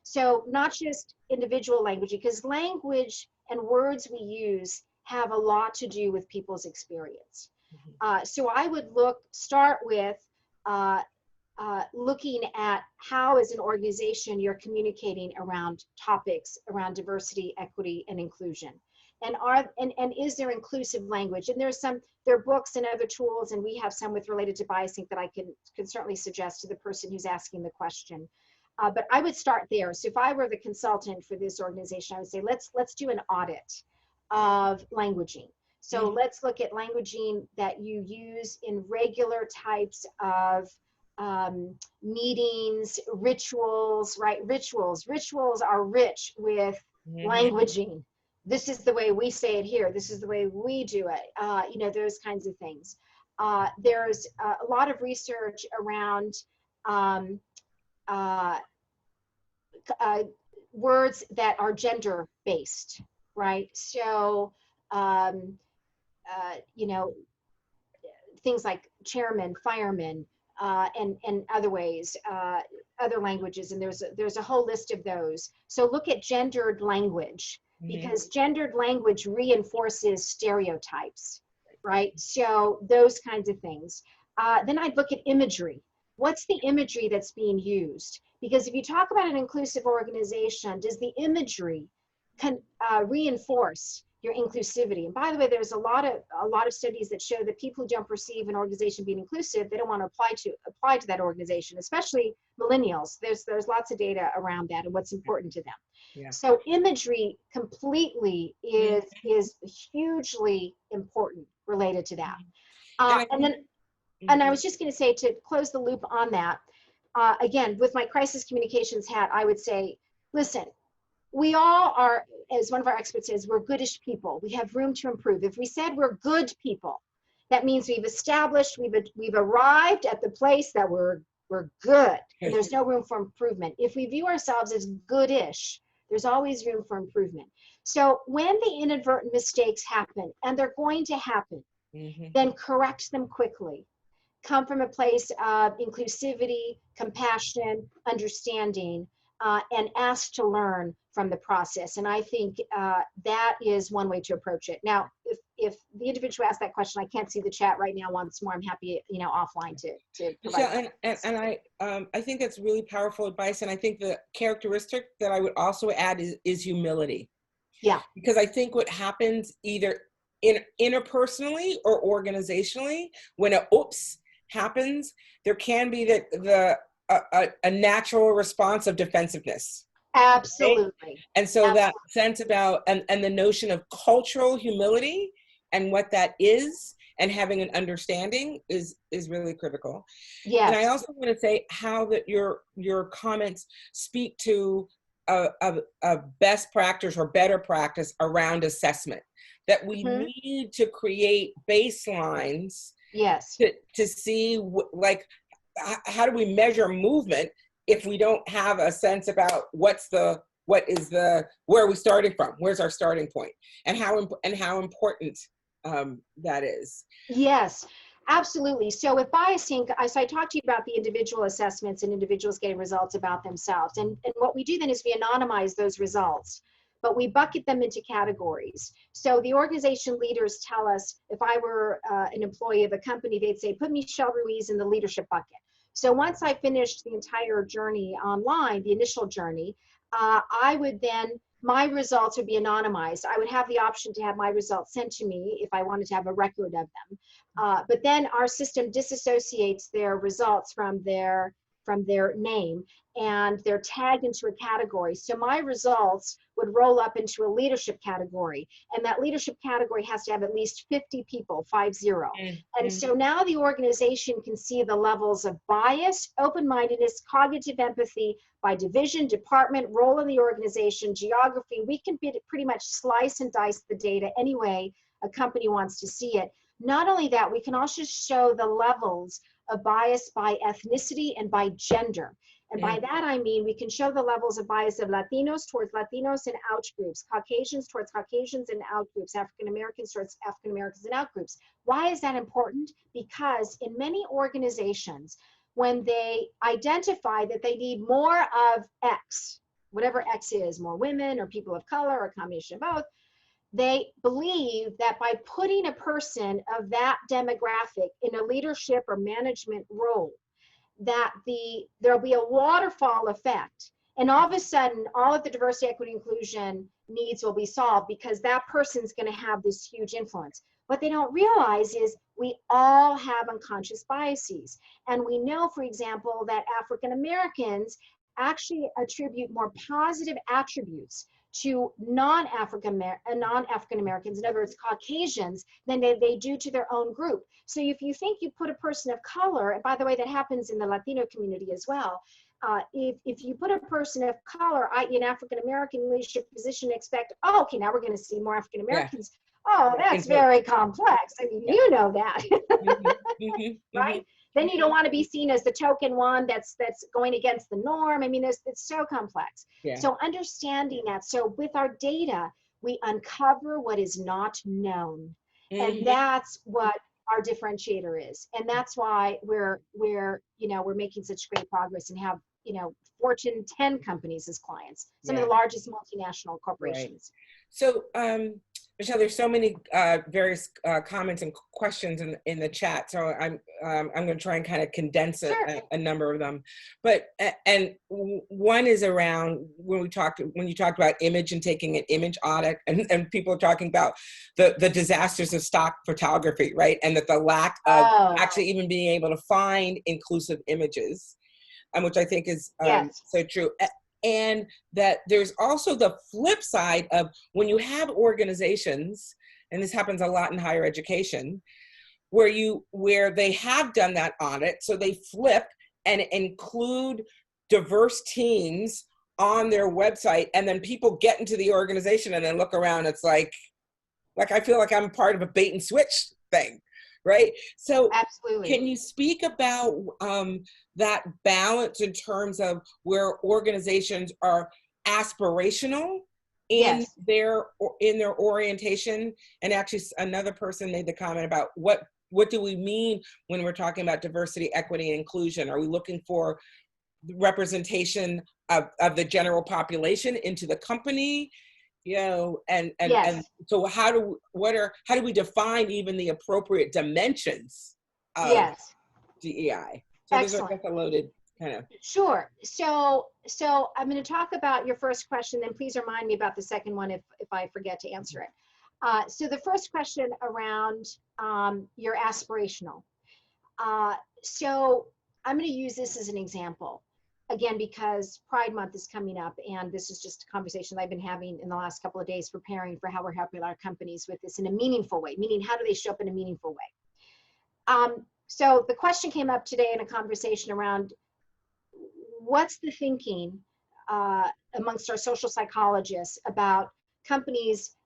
So not just individual language, because language and words we use have a lot to do with people's experience. So I would start with looking at how, as an organization, you're communicating around topics around diversity, equity, and inclusion. And is there inclusive language? And there are books and other tools, and we have some related to BiasSync that I can certainly suggest to the person who's asking the question. But I would start there. So if I were the consultant for this organization, I would say, let's do an audit of languaging. So let's look at languaging that you use in regular types of meetings, rituals, right? Rituals are rich with languaging. This is the way we say it here. This is the way we do it. Those kinds of things. There's a lot of research around words that are gender based, right? So, things like chairman, fireman, and other ways, other languages, and there's a whole list of those. So look at gendered language, because gendered language reinforces stereotypes, right? So those kinds of things. Then I'd look at imagery. What's the imagery that's being used? Because if you talk about an inclusive organization, does the imagery reinforce your inclusivity? And by the way, there's a lot of studies that show that people who don't perceive an organization being inclusive, they don't want to apply to that organization, especially millennials. There's lots of data around that and what's important to them. Yeah. So imagery completely is hugely important related to that. And I was just going to say, to close the loop on that, again, with my crisis communications hat, I would say, listen, we all are, as one of our experts says, we're goodish people. We have room to improve. If we said we're good people, that means we've established, we've arrived at the place that we're good, and there's no room for improvement. If we view ourselves as goodish, there's always room for improvement. So when the inadvertent mistakes happen, and they're going to happen, then correct them quickly. Come from a place of inclusivity, compassion, understanding, and ask to learn from the process. And I think that is one way to approach it. Now, if the individual asked that question, I can't see the chat right now once more, I'm happy, offline to provide. Yeah, and I think that's really powerful advice. And I think the characteristic that I would also add is humility. Yeah. Because I think what happens either interpersonally or organizationally, when an oops happens, there can be a natural response of defensiveness. Absolutely. Right? And so that sense about, and the notion of cultural humility and what that is, and having an understanding is really critical. Yes. And I also want to say how that your comments speak to a best practice or better practice around assessment, that we need to create baselines. Yes. To see how do we measure movement if we don't have a sense about where are we starting from? Where's our starting point? And how important that is. Yes, absolutely. So with BiasSync, I talked to you about the individual assessments and individuals getting results about themselves. And what we do then is we anonymize those results, but we bucket them into categories. So the organization leaders tell us, if I were an employee of a company, they'd say, put Michele Ruiz in the leadership bucket. So once I finished the entire journey online, the initial journey, I would then, my results would be anonymized. I would have the option to have my results sent to me if I wanted to have a record of them. But then our system disassociates their results from their name, and they're tagged into a category. So my results would roll up into a leadership category, and that leadership category has to have at least 50 people, 50. And so now the organization can see the levels of bias, open-mindedness, cognitive empathy by division, department, role in the organization, geography. We can pretty much slice and dice the data any way a company wants to see it. Not only that, we can also show the levels of bias by ethnicity and by gender. And by that, I mean, we can show the levels of bias of Latinos towards Latinos and out groups, Caucasians towards Caucasians and out groups, African Americans towards African Americans and out groups. Why is that important? Because in many organizations, when they identify that they need more of X, whatever X is, more women or people of color or a combination of both, they believe that by putting a person of that demographic in a leadership or management role, that there'll be a waterfall effect. And all of a sudden, all of the diversity, equity, inclusion needs will be solved because that person's going to have this huge influence. What they don't realize is we all have unconscious biases. And we know, for example, that African Americans actually attribute more positive attributes to non-African Americans, in other words, Caucasians, than they do to their own group. So if you think you put a person of color, and by the way, that happens in the Latino community as well, if you put a person of color, i.e. an African American leadership position, expect, oh, okay, now we're going to see more African Americans. Yeah. Oh, that's very complex. I mean, you know that, right? Then you don't want to be seen as the token one that's going against the norm. I mean, it's so complex. Yeah. So understanding that. So with our data, we uncover what is not known. And that's what our differentiator is. And that's why we're making such great progress and have, Fortune 10 companies as clients, some of the largest multinational corporations. Right. So, Michele, there's so many various comments and questions in the chat, so I'm going to try and kind of condense a number of them. But and one is around when you talked about image and taking an image audit, and people are talking about the disasters of stock photography, right? And that the lack of actually even being able to find inclusive images, which I think is so true. And that there's also the flip side of when you have organizations, and this happens a lot in higher education, where they have done that audit, so they flip and include diverse teams on their website, and then people get into the organization and then look around, it's like I feel like I'm part of a bait and switch thing, right? So absolutely. Can you speak about that balance in terms of where organizations are aspirational in their orientation? And actually another person made the comment about what do we mean when we're talking about diversity, equity, and inclusion? Are we looking for representation of the general population into the company? And so how do we define even the appropriate dimensions of DEI? So excellent. There's a loaded kind of. Sure. So I'm going to talk about your first question, then please remind me about the second one if I forget to answer it. So the first question around your aspirational. So I'm going to use this as an example. Again, because Pride Month is coming up, and this is just a conversation I've been having in the last couple of days preparing for how we're helping our companies with this in a meaningful way, meaning how do they show up in a meaningful way? So the question came up today in a conversation around what's the thinking amongst our social psychologists about companies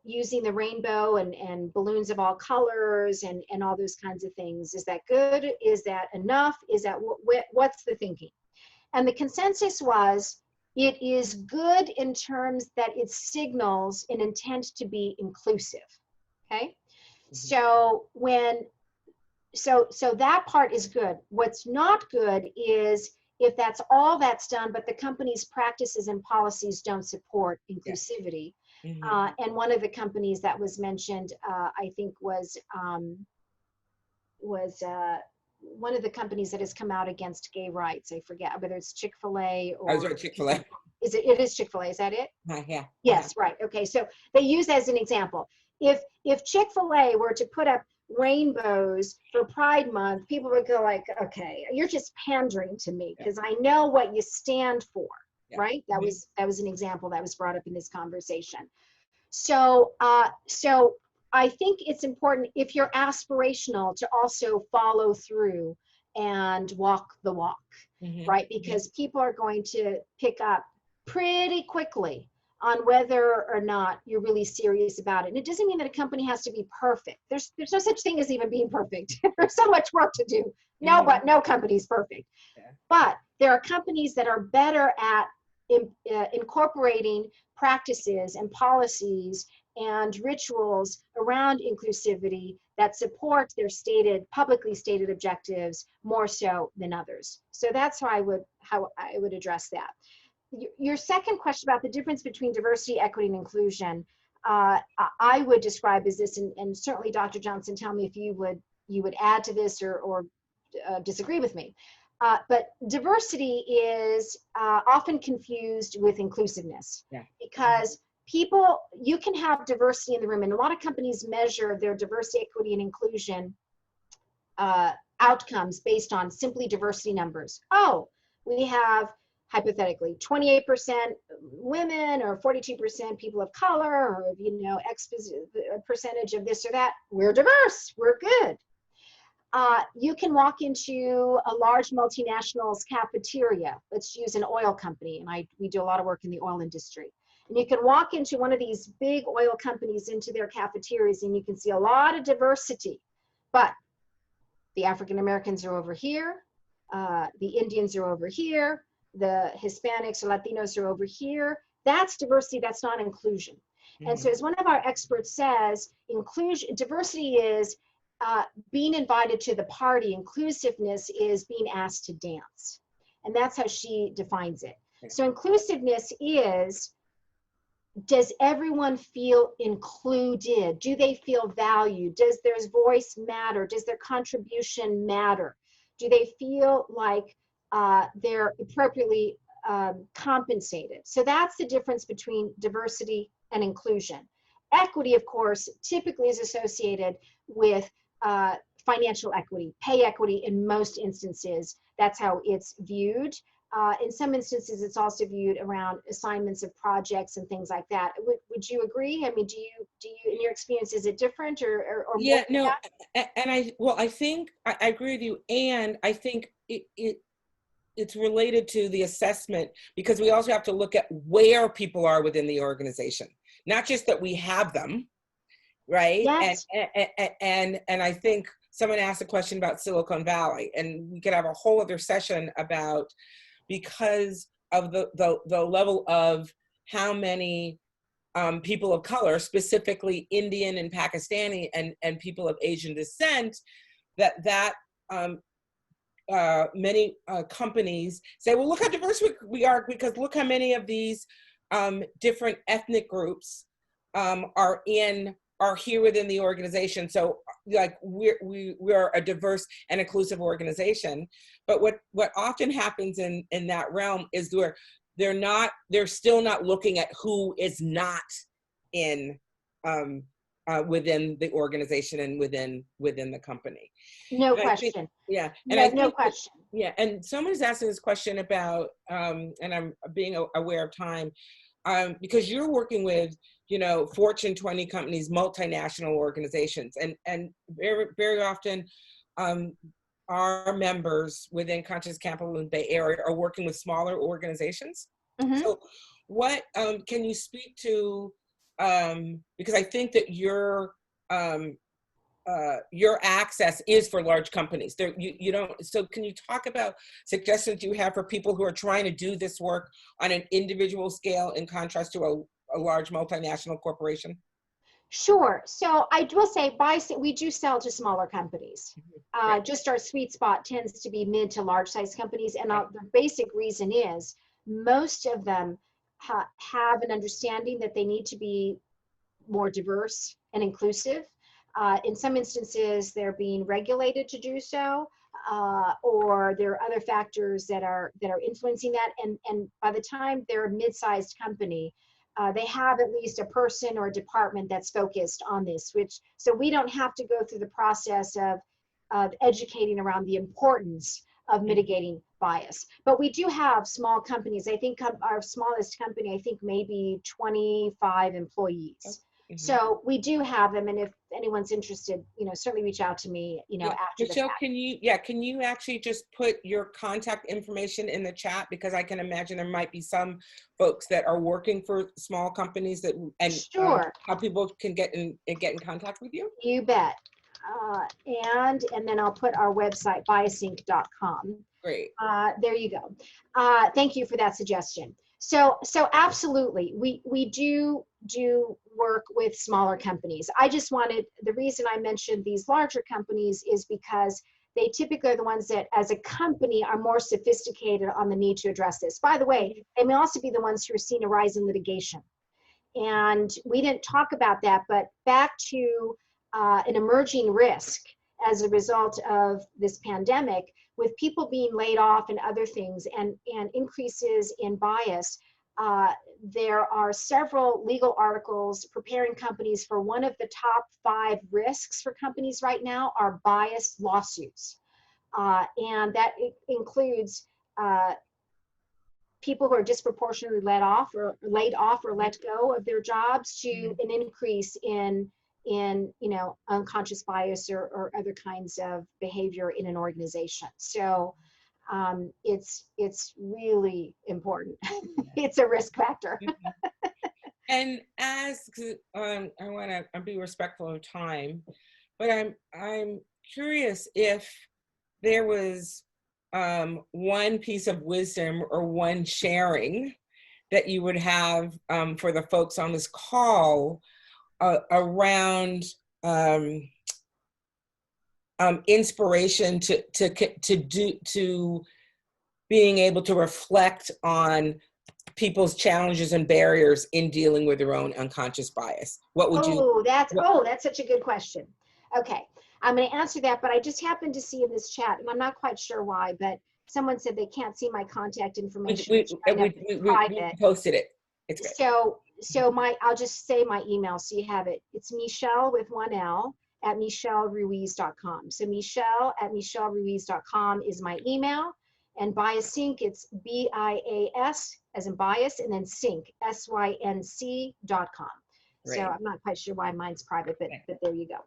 using the rainbow and balloons of all colors and all those kinds of things. Is that good? Is that enough? Is that what's the thinking? And the consensus was it is good in terms that it signals an intent to be inclusive. Okay, so so that part is good. What's not good is if that's all that's done, but the company's practices and policies don't support inclusivity. And one of the companies that was mentioned, I think was one of the companies that has come out against gay rights. I forget whether it's Chick-fil-A or. I was right, Chick-fil-A. It is Chick-fil-A, is that it? Yeah. Yes, right. Okay, so they use as an example. If Chick-fil-A were to put up rainbows for Pride Month, people would go like, okay, you're just pandering to me because I know what you stand for. Right? That was an example that was brought up in this conversation. So I think it's important if you're aspirational to also follow through and walk the walk, right? Because people are going to pick up pretty quickly on whether or not you're really serious about it. And it doesn't mean that a company has to be perfect. There's no such thing as even being perfect. There's so much work to do. But no company's perfect. But there are companies that are better at incorporating practices and policies and rituals around inclusivity that support their publicly stated objectives more so than others. So that's how I would address that. your second question about the difference between diversity, equity, and inclusion, I would describe as this, and certainly Dr. Johnson, tell me if you would add to this or disagree with me. But diversity is often confused with inclusiveness, because you can have diversity in the room, and a lot of companies measure their diversity, equity, and inclusion outcomes based on simply diversity numbers. Oh, we have, hypothetically, 28% women or 42% people of color, or X percentage of this or that. We're diverse, we're good. You can walk into a large multinational's cafeteria. Let's use an oil company, and we do a lot of work in the oil industry. And you can walk into one of these big oil companies, into their cafeterias, and you can see a lot of diversity. But the African Americans are over here, the Indians are over here, the Hispanics or Latinos are over here. That's diversity, that's not inclusion. And so, as one of our experts says, diversity is being invited to the party. Inclusiveness is being asked to dance. And that's how she defines it. So inclusiveness is, does everyone feel included? Do they feel valued? Does their voice matter? Does their contribution matter? Do they feel like they're appropriately compensated? So that's the difference between diversity and inclusion. Equity, of course, typically is associated with financial equity, pay equity in most instances. That's how it's viewed. In some instances, it's also viewed around assignments of projects and things like that. Would you agree? I mean, do you, in your experience, is it different or yeah, no, and I think I agree with you, and I think it's related to the assessment, because we also have to look at where people are within the organization, not just that we have them, right? Yes. And I think someone asked a question about Silicon Valley, and we could have a whole other session about, because of the level of how many people of color, specifically Indian and Pakistani and people of Asian descent, that many companies say, well, look how diverse we are, because look how many of these different ethnic groups are here within the organization. So like we're a diverse and inclusive organization. But what often happens in that realm is they're still not looking at who is not in within the organization and within the company. No question. No question. Yeah, and someone's asking this question about, and I'm being aware of time, because you're working with, Fortune 20 companies, multinational organizations, and very, very often our members within Conscious Capitalism Bay Area are working with smaller organizations. So what can you speak to, because I think that your access is for large companies. You don't. So can you talk about suggestions you have for people who are trying to do this work on an individual scale in contrast to a large multinational corporation? Sure. So I will say, we do sell to smaller companies. Just our sweet spot tends to be mid to large size companies. And the basic reason is most of them have an understanding that they need to be more diverse and inclusive. In some instances, they're being regulated to do so, or there are other factors that are influencing that. And by the time they're a mid-sized company, they have at least a person or a department that's focused on this, so we don't have to go through the process of educating around the importance of mitigating bias. But we do have small companies. I think our smallest company, I think, maybe 25 employees. So we do have them, and if anyone's interested, certainly reach out to me, after Michele, the fact. can you actually just put your contact information in the chat, because I can imagine there might be some folks that are working for small companies Sure. How people can get in contact with you? You bet. And then I'll put our website, BiasSync.com. Great. There you go. Thank you for that suggestion. So absolutely, we do work with smaller companies. The reason I mentioned these larger companies is because they typically are the ones that, as a company, are more sophisticated on the need to address this. By the way, they may also be the ones who are seeing a rise in litigation. And we didn't talk about that, but back to an emerging risk as a result of this pandemic, with people being laid off and other things, and increases in bias. There are several legal articles preparing companies for one of the top 5 risks for companies right now are bias lawsuits. And that includes people who are disproportionately laid off or let go of their jobs, to an increase in unconscious bias or other kinds of behavior in an organization. So it's really important. It's a risk factor. And as I want to be respectful of time, but I'm curious if there was one piece of wisdom or one sharing that you would have for the folks on this call around inspiration to being able to reflect on people's challenges and barriers in dealing with their own unconscious bias. What would you? That's such a good question. Okay, I'm going to answer that, but I just happened to see in this chat, and I'm not quite sure why, but someone said they can't see my contact information. We posted it. It's great. So I'll just say my email so you have it. It's Michele with 1 L at micheleruiz.com. So Michele at micheleruiz.com is my email. And BiasSync, it's BIAS as in bias, and then sync, SYNC.com. Right. So I'm not quite sure why mine's private, but there you go.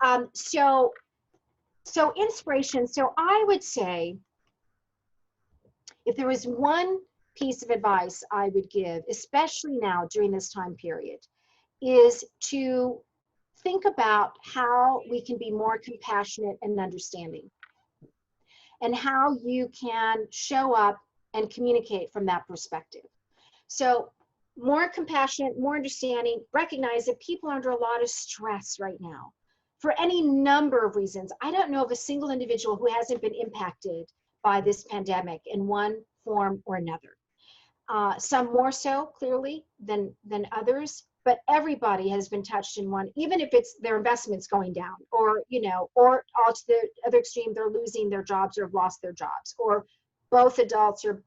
Mm-hmm. So inspiration. So I would say, if there was one piece of advice I would give, especially now during this time period, is to think about how we can be more compassionate and understanding, and how you can show up and communicate from that perspective. So more compassionate, more understanding, recognize that people are under a lot of stress right now for any number of reasons. I don't know of a single individual who hasn't been impacted by this pandemic in one form or another. Some more so clearly than others, but everybody has been touched in one, even if it's their investments going down, or all to the other extreme, they're losing their jobs or have lost their jobs, or both adults or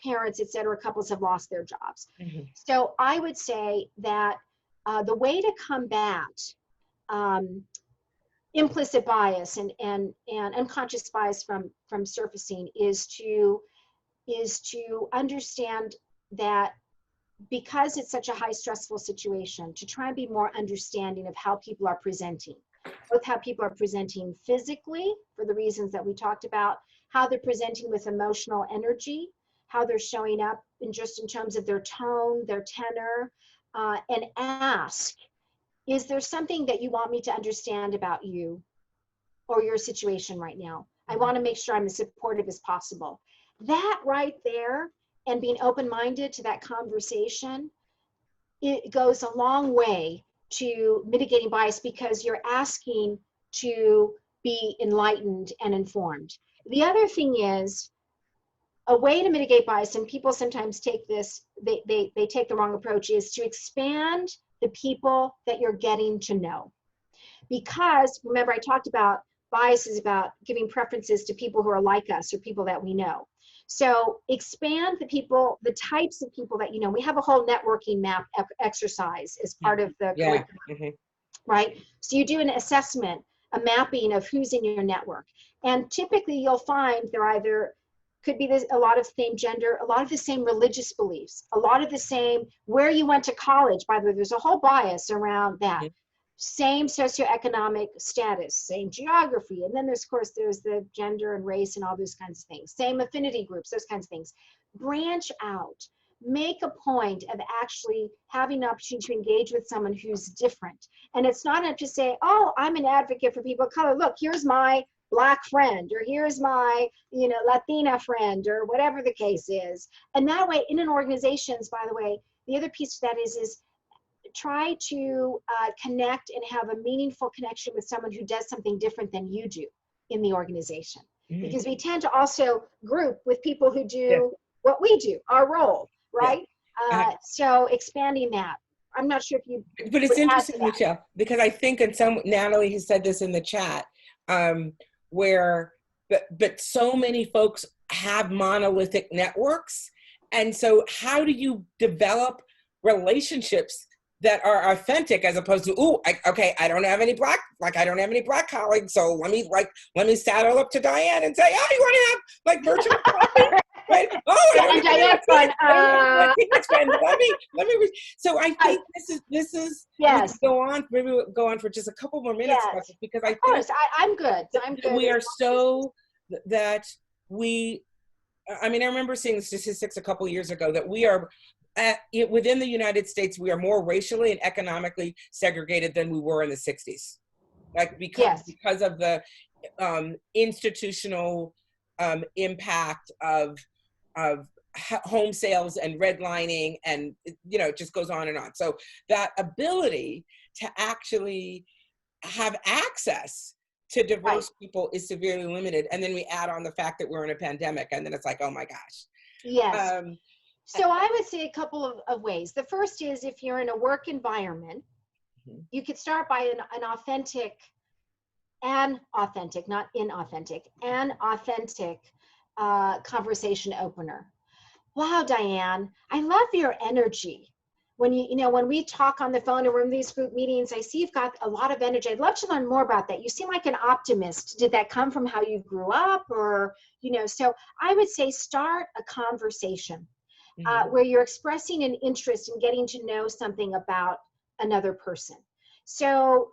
parents, etc., couples have lost their jobs. Mm-hmm. So I would say that the way to combat implicit bias and unconscious bias from surfacing is to understand that, because it's such a high stressful situation, to try and be more understanding of how people are presenting, both how people are presenting physically for the reasons that we talked about, how they're presenting with emotional energy, how they're showing up in terms of their tone, their tenor, and ask, is there something that you want me to understand about you or your situation right now? I want to make sure I'm as supportive as possible. That right there, and being open-minded to that conversation, it goes a long way to mitigating bias, because you're asking to be enlightened and informed. The other thing is, a way to mitigate bias, and people sometimes take this, they take the wrong approach, is to expand the people that you're getting to know. Because remember, I talked about bias is about giving preferences to people who are like us or people that we know. So expand the people, the types of people that you know. We have a whole networking map exercise as part of the curriculum, mm-hmm. right? So you do an assessment, a mapping of who's in your network. And typically you'll find they're either, could be a lot of same gender, a lot of the same religious beliefs, a lot of the same where you went to college. By the way, there's a whole bias around that. Mm-hmm. Same socioeconomic status, same geography, and then there's the gender and race and all those kinds of things. Same affinity groups, those kinds of things. Branch out. Make a point of actually having an opportunity to engage with someone who's different. And it's not enough to say, oh, I'm an advocate for people of color. Look, here's my Black friend, or here's my Latina friend, or whatever the case is. And that way, in an organizations, by the way, the other piece of that is try to connect and have a meaningful connection with someone who does something different than you do. in the organization, Mhm. because we tend to also group with people who do Yeah. what we do, our role, right? Uh, So expanding that. I'm not sure if you but it's would add to interesting, that. Michelle, because I think, and some Natalie has said this in the chat, where but so many folks have monolithic networks, and so how do you develop relationships that are authentic, as opposed to, okay, I don't have any black colleagues, so let me saddle up to Diane and say, oh, you want to have like virtual coffee? Right? Oh, Yeah, and Diane's going, let me. So I think this is. We yes, could go on. Maybe we'll go on for just a couple more minutes about yes, this, because I of think course, I'm good. I'm that good. we are so that we. I mean, I remember seeing statistics a couple years ago that we are within the United States, we are more racially and economically segregated than we were in the 60s. Like because of the institutional impact of home sales and redlining, and it just goes on and on. So that ability to actually have access to diverse people is severely limited. And then we add on the fact that we're in a pandemic, and then it's like, oh my gosh. Yes. So I would say a couple of ways. The first is, if you're in a work environment, you could start by an authentic, not inauthentic, an authentic conversation opener. Wow, Diane, I love your energy. When when we talk on the phone or we're in these group meetings, I see you've got a lot of energy. I'd love to learn more about that. You seem like an optimist. Did that come from how you grew up, or, so I would say start a conversation where you're expressing an interest in getting to know something about another person. So,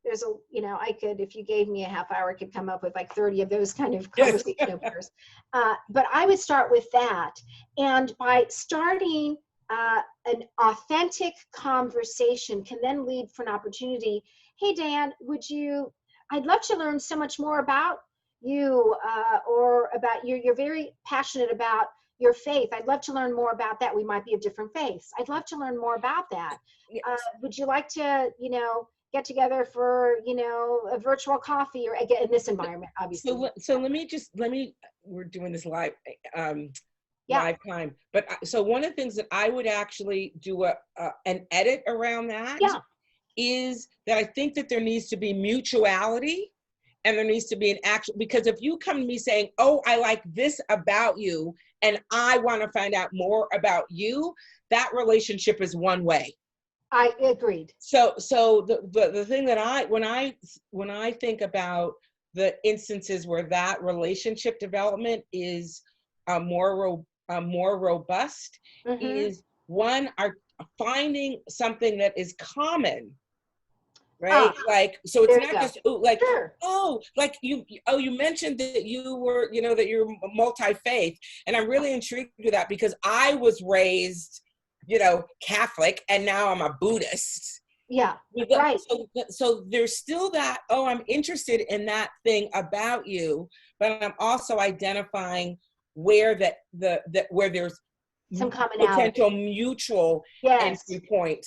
there's a, I could, if you gave me a half hour, I could come up with like 30 of those kind of conversation openers. But I would start with that. And by starting an authentic conversation can then lead for an opportunity. Hey, Dan, I'd love to learn so much more about you, or about you're very passionate about your faith. I'd love to learn more about that. We might be of different faiths. I'd love to learn more about that. Would you like to, get together for, a virtual coffee, or again, in this environment, obviously. So we're doing this live, live time. But so one of the things that I would actually do an edit around that is that I think that there needs to be mutuality, and there needs to be an action. Because if you come to me saying, oh, I like this about you, and I want to find out more about you, that relationship is one way. I agreed. So the thing that when I think about the instances where that relationship development is more robust, is one, are finding something that is common, right? Like, so it's not just like you mentioned that you were, that you're multi-faith, and I'm really intrigued with that, because I was raised Catholic, and now I'm a Buddhist. Yeah, right. So there's still that, oh, I'm interested in that thing about you, but I'm also identifying where where there's some commonality, potential mutual entry point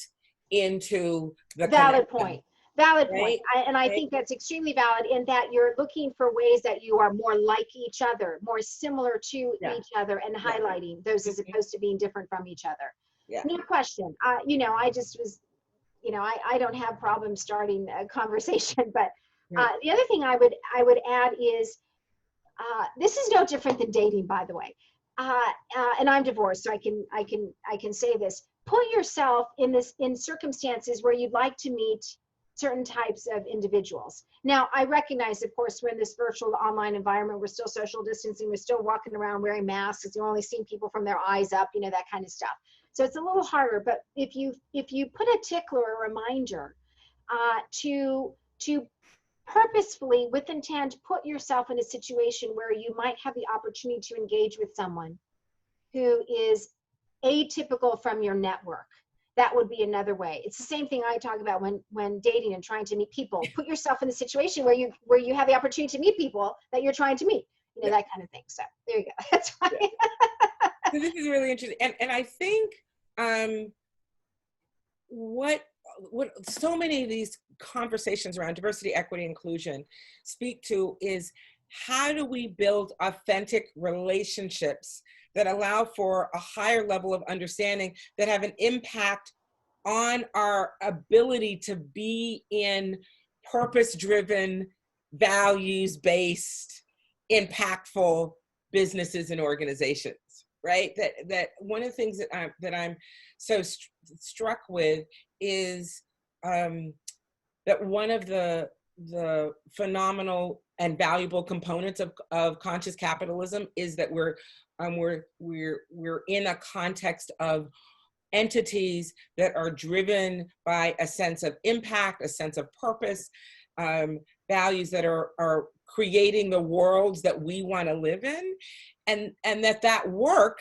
into the valid connection. point. Valid point. I think that's extremely valid, in that you're looking for ways that you are more like each other, more similar to each other, and highlighting those as opposed to being different from each other. No question. I just was, I don't have problems starting a conversation, but the other thing I would add is, this is no different than dating, by the way. And I'm divorced, so I can say this. Put yourself in circumstances where you'd like to meet certain types of individuals. Now, I recognize, of course, we're in this virtual online environment. We're still social distancing. We're still walking around wearing masks. You're only seeing people from their eyes up, that kind of stuff. So it's a little harder. But if you put a tickler or a reminder to purposefully, with intent, put yourself in a situation where you might have the opportunity to engage with someone who is atypical from your network. That would be another way. It's the same thing I talk about when dating and trying to meet people. Put yourself in a situation where you have the opportunity to meet people that you're trying to meet, that kind of thing. So there you go. That's why. So this is really interesting. And I think what what so many of these conversations around diversity, equity, inclusion speak to is, how do we build authentic relationships that allow for a higher level of understanding that have an impact on our ability to be in purpose-driven, values-based, impactful businesses and organizations, right? That one of the things that I'm so struck with is that one of the phenomenal and valuable components of conscious capitalism is that we're in a context of entities that are driven by a sense of impact, a sense of purpose, values that are creating the worlds that we want to live in, and that work,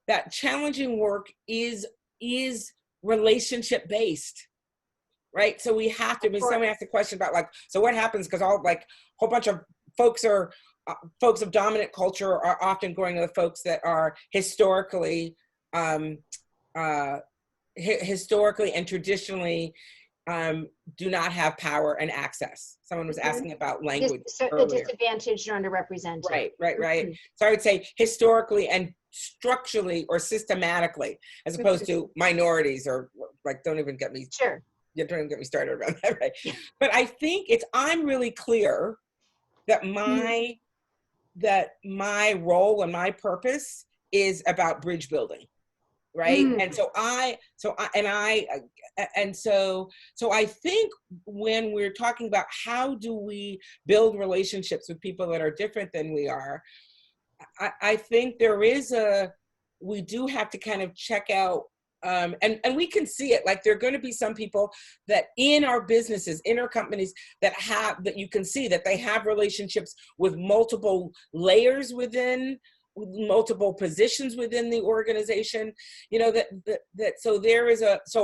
that challenging work, is relationship based, right? So we have to. I mean, someone asked a question about, like, so what happens, because all, like, a whole bunch of folks of dominant culture are often going to the folks that are historically and traditionally do not have power and access. Someone was asking about language earlier. Disadvantaged or underrepresented. Right. So I would say historically and structurally or systematically, as opposed to minorities, or, like, don't even get me started around that, right? But I think I'm really clear that my role and my purpose is about bridge building. Right. And so I think when we're talking about how do we build relationships with people that are different than we are, I think we do have to kind of check out, and we can see it, like, there are going to be some people that in our businesses, in our companies, that you can see that they have relationships with multiple layers within, multiple positions within the organization, so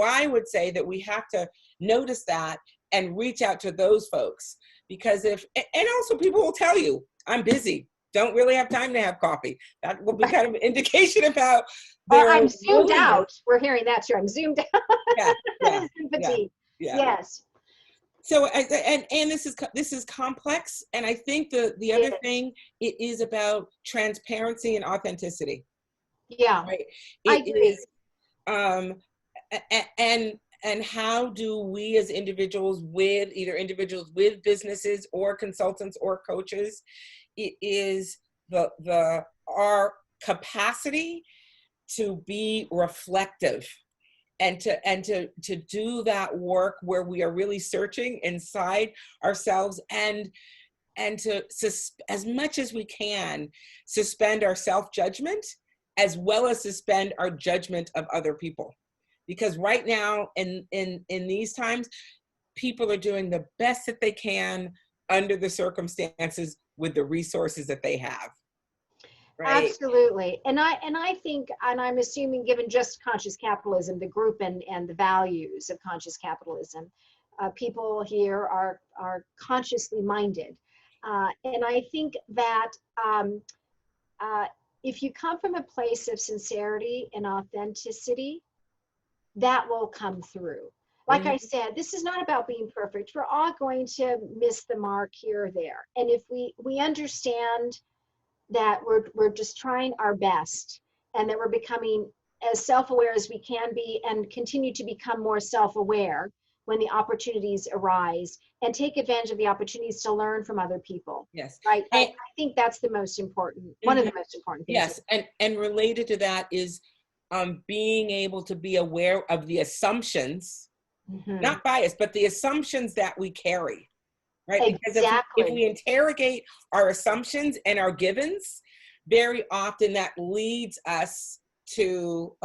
I would say that we have to notice that and reach out to those folks, because and also people will tell you, I'm busy, don't really have time to have coffee. That will be kind of an indication about or I'm zoomed out. We're hearing that too. I'm zoomed out. Yeah. Yes. So, and this is complex, and I think the other thing, it is about transparency and authenticity. Yeah, right. I agree. And how do we as individuals, with businesses or consultants or coaches, it is our capacity to be reflective and to do that work where we are really searching inside ourselves, and to as much as we can suspend our self-judgment, as well as suspend our judgment of other people. Because right now in these times, people are doing the best that they can under the circumstances with the resources that they have. Right? Absolutely. And I think, and I'm assuming, given just conscious capitalism, the group and the values of conscious capitalism, people here are consciously minded. And I think that if you come from a place of sincerity and authenticity, that will come through. Like I said, this is not about being perfect. We're all going to miss the mark here or there. And if we understand that we're just trying our best, and that we're becoming as self-aware as we can be, and continue to become more self-aware when the opportunities arise, and take advantage of the opportunities to learn from other people. Yes. Right. I think that's the most important, one of the most important things. Yes. And related to that is being able to be aware of the assumptions, not bias, but the assumptions that we carry. Right? Because if we interrogate our assumptions and our givens, very often that leads us to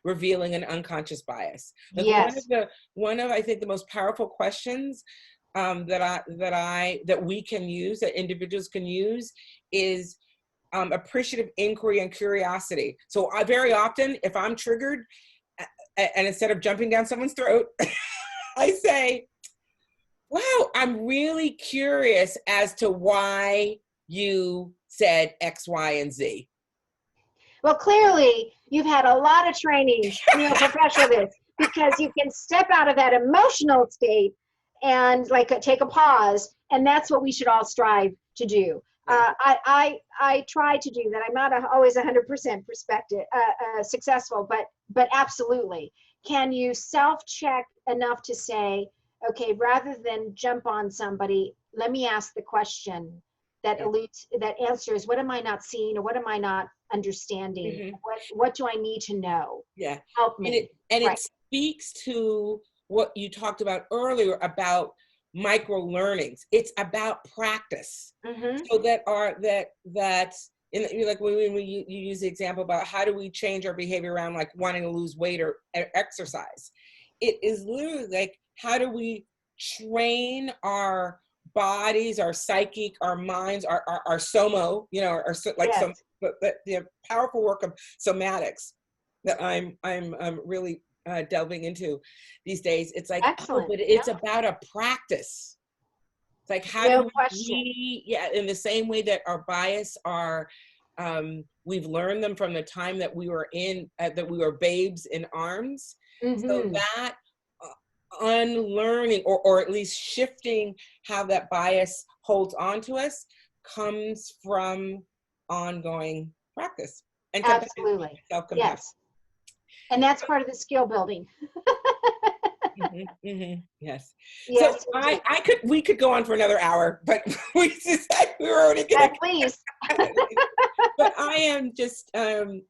revealing an unconscious bias. Like, yes. One of I think the most powerful questions that we can use, that individuals can use, is appreciative inquiry and curiosity. So very often, if I'm triggered, and instead of jumping down someone's throat, I say, wow, I'm really curious as to why you said X, Y, and Z. Well, clearly you've had a lot of training in your professional this. because you can step out of that emotional state and like take a pause, and that's what we should all strive to do. I try to do that. I'm not always 100% successful, but absolutely. Can you self-check enough to say, okay, rather than jump on somebody, let me ask the question that answers, what am I not seeing, or what am I not understanding? What do I need to know? Yeah. Help me. It speaks to what you talked about earlier about micro learnings. It's about practice. So like when you use the example about how do we change our behavior around like wanting to lose weight or exercise. It is literally like, how do we train our bodies, our psychic, our minds, our somo, you know, the powerful work of somatics that I'm really delving into these days. It's like, excellent. But it's about a practice. It's like, how do we, in the same way that our bias are, we've learned them from the time that we were that we were babes in arms. So that unlearning or at least shifting how that bias holds on to us comes from ongoing practice and absolutely self-compassion. Yes, and that's part of the skill building. Yes. So we could go on for another hour, but we were already gonna please. But I am just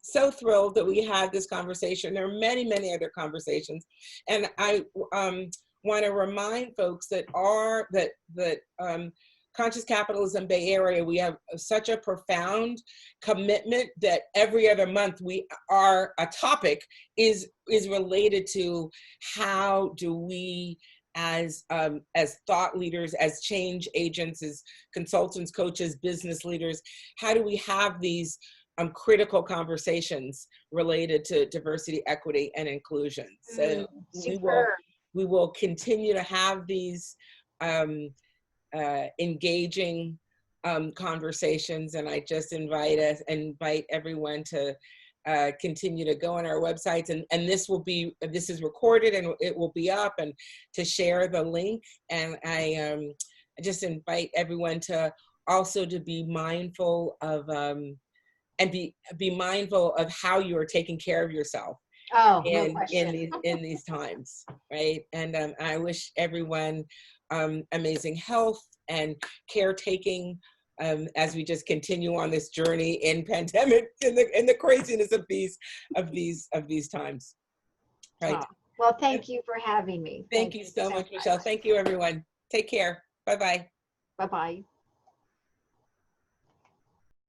so thrilled that we had this conversation. There are many, many other conversations, and I want to remind folks that Conscious Capitalism Bay Area, we have such a profound commitment that every other month a topic is related to how do we as thought leaders, as change agents, as consultants, coaches, business leaders, how do we have these critical conversations related to diversity, equity, and inclusion? So we will continue to have these engaging conversations, and I just invite everyone to continue to go on our websites, and this is recorded and it will be up, and to share the link. And I just invite everyone to also to be mindful of and be mindful of how you are taking care of yourself in these times, right? And I wish everyone amazing health and caretaking as we just continue on this journey in pandemic, in the craziness of these times, right? Oh, well, thank you for having me. Thank you so much, Michelle. Thank you, everyone. Take care. Bye-bye. Bye-bye.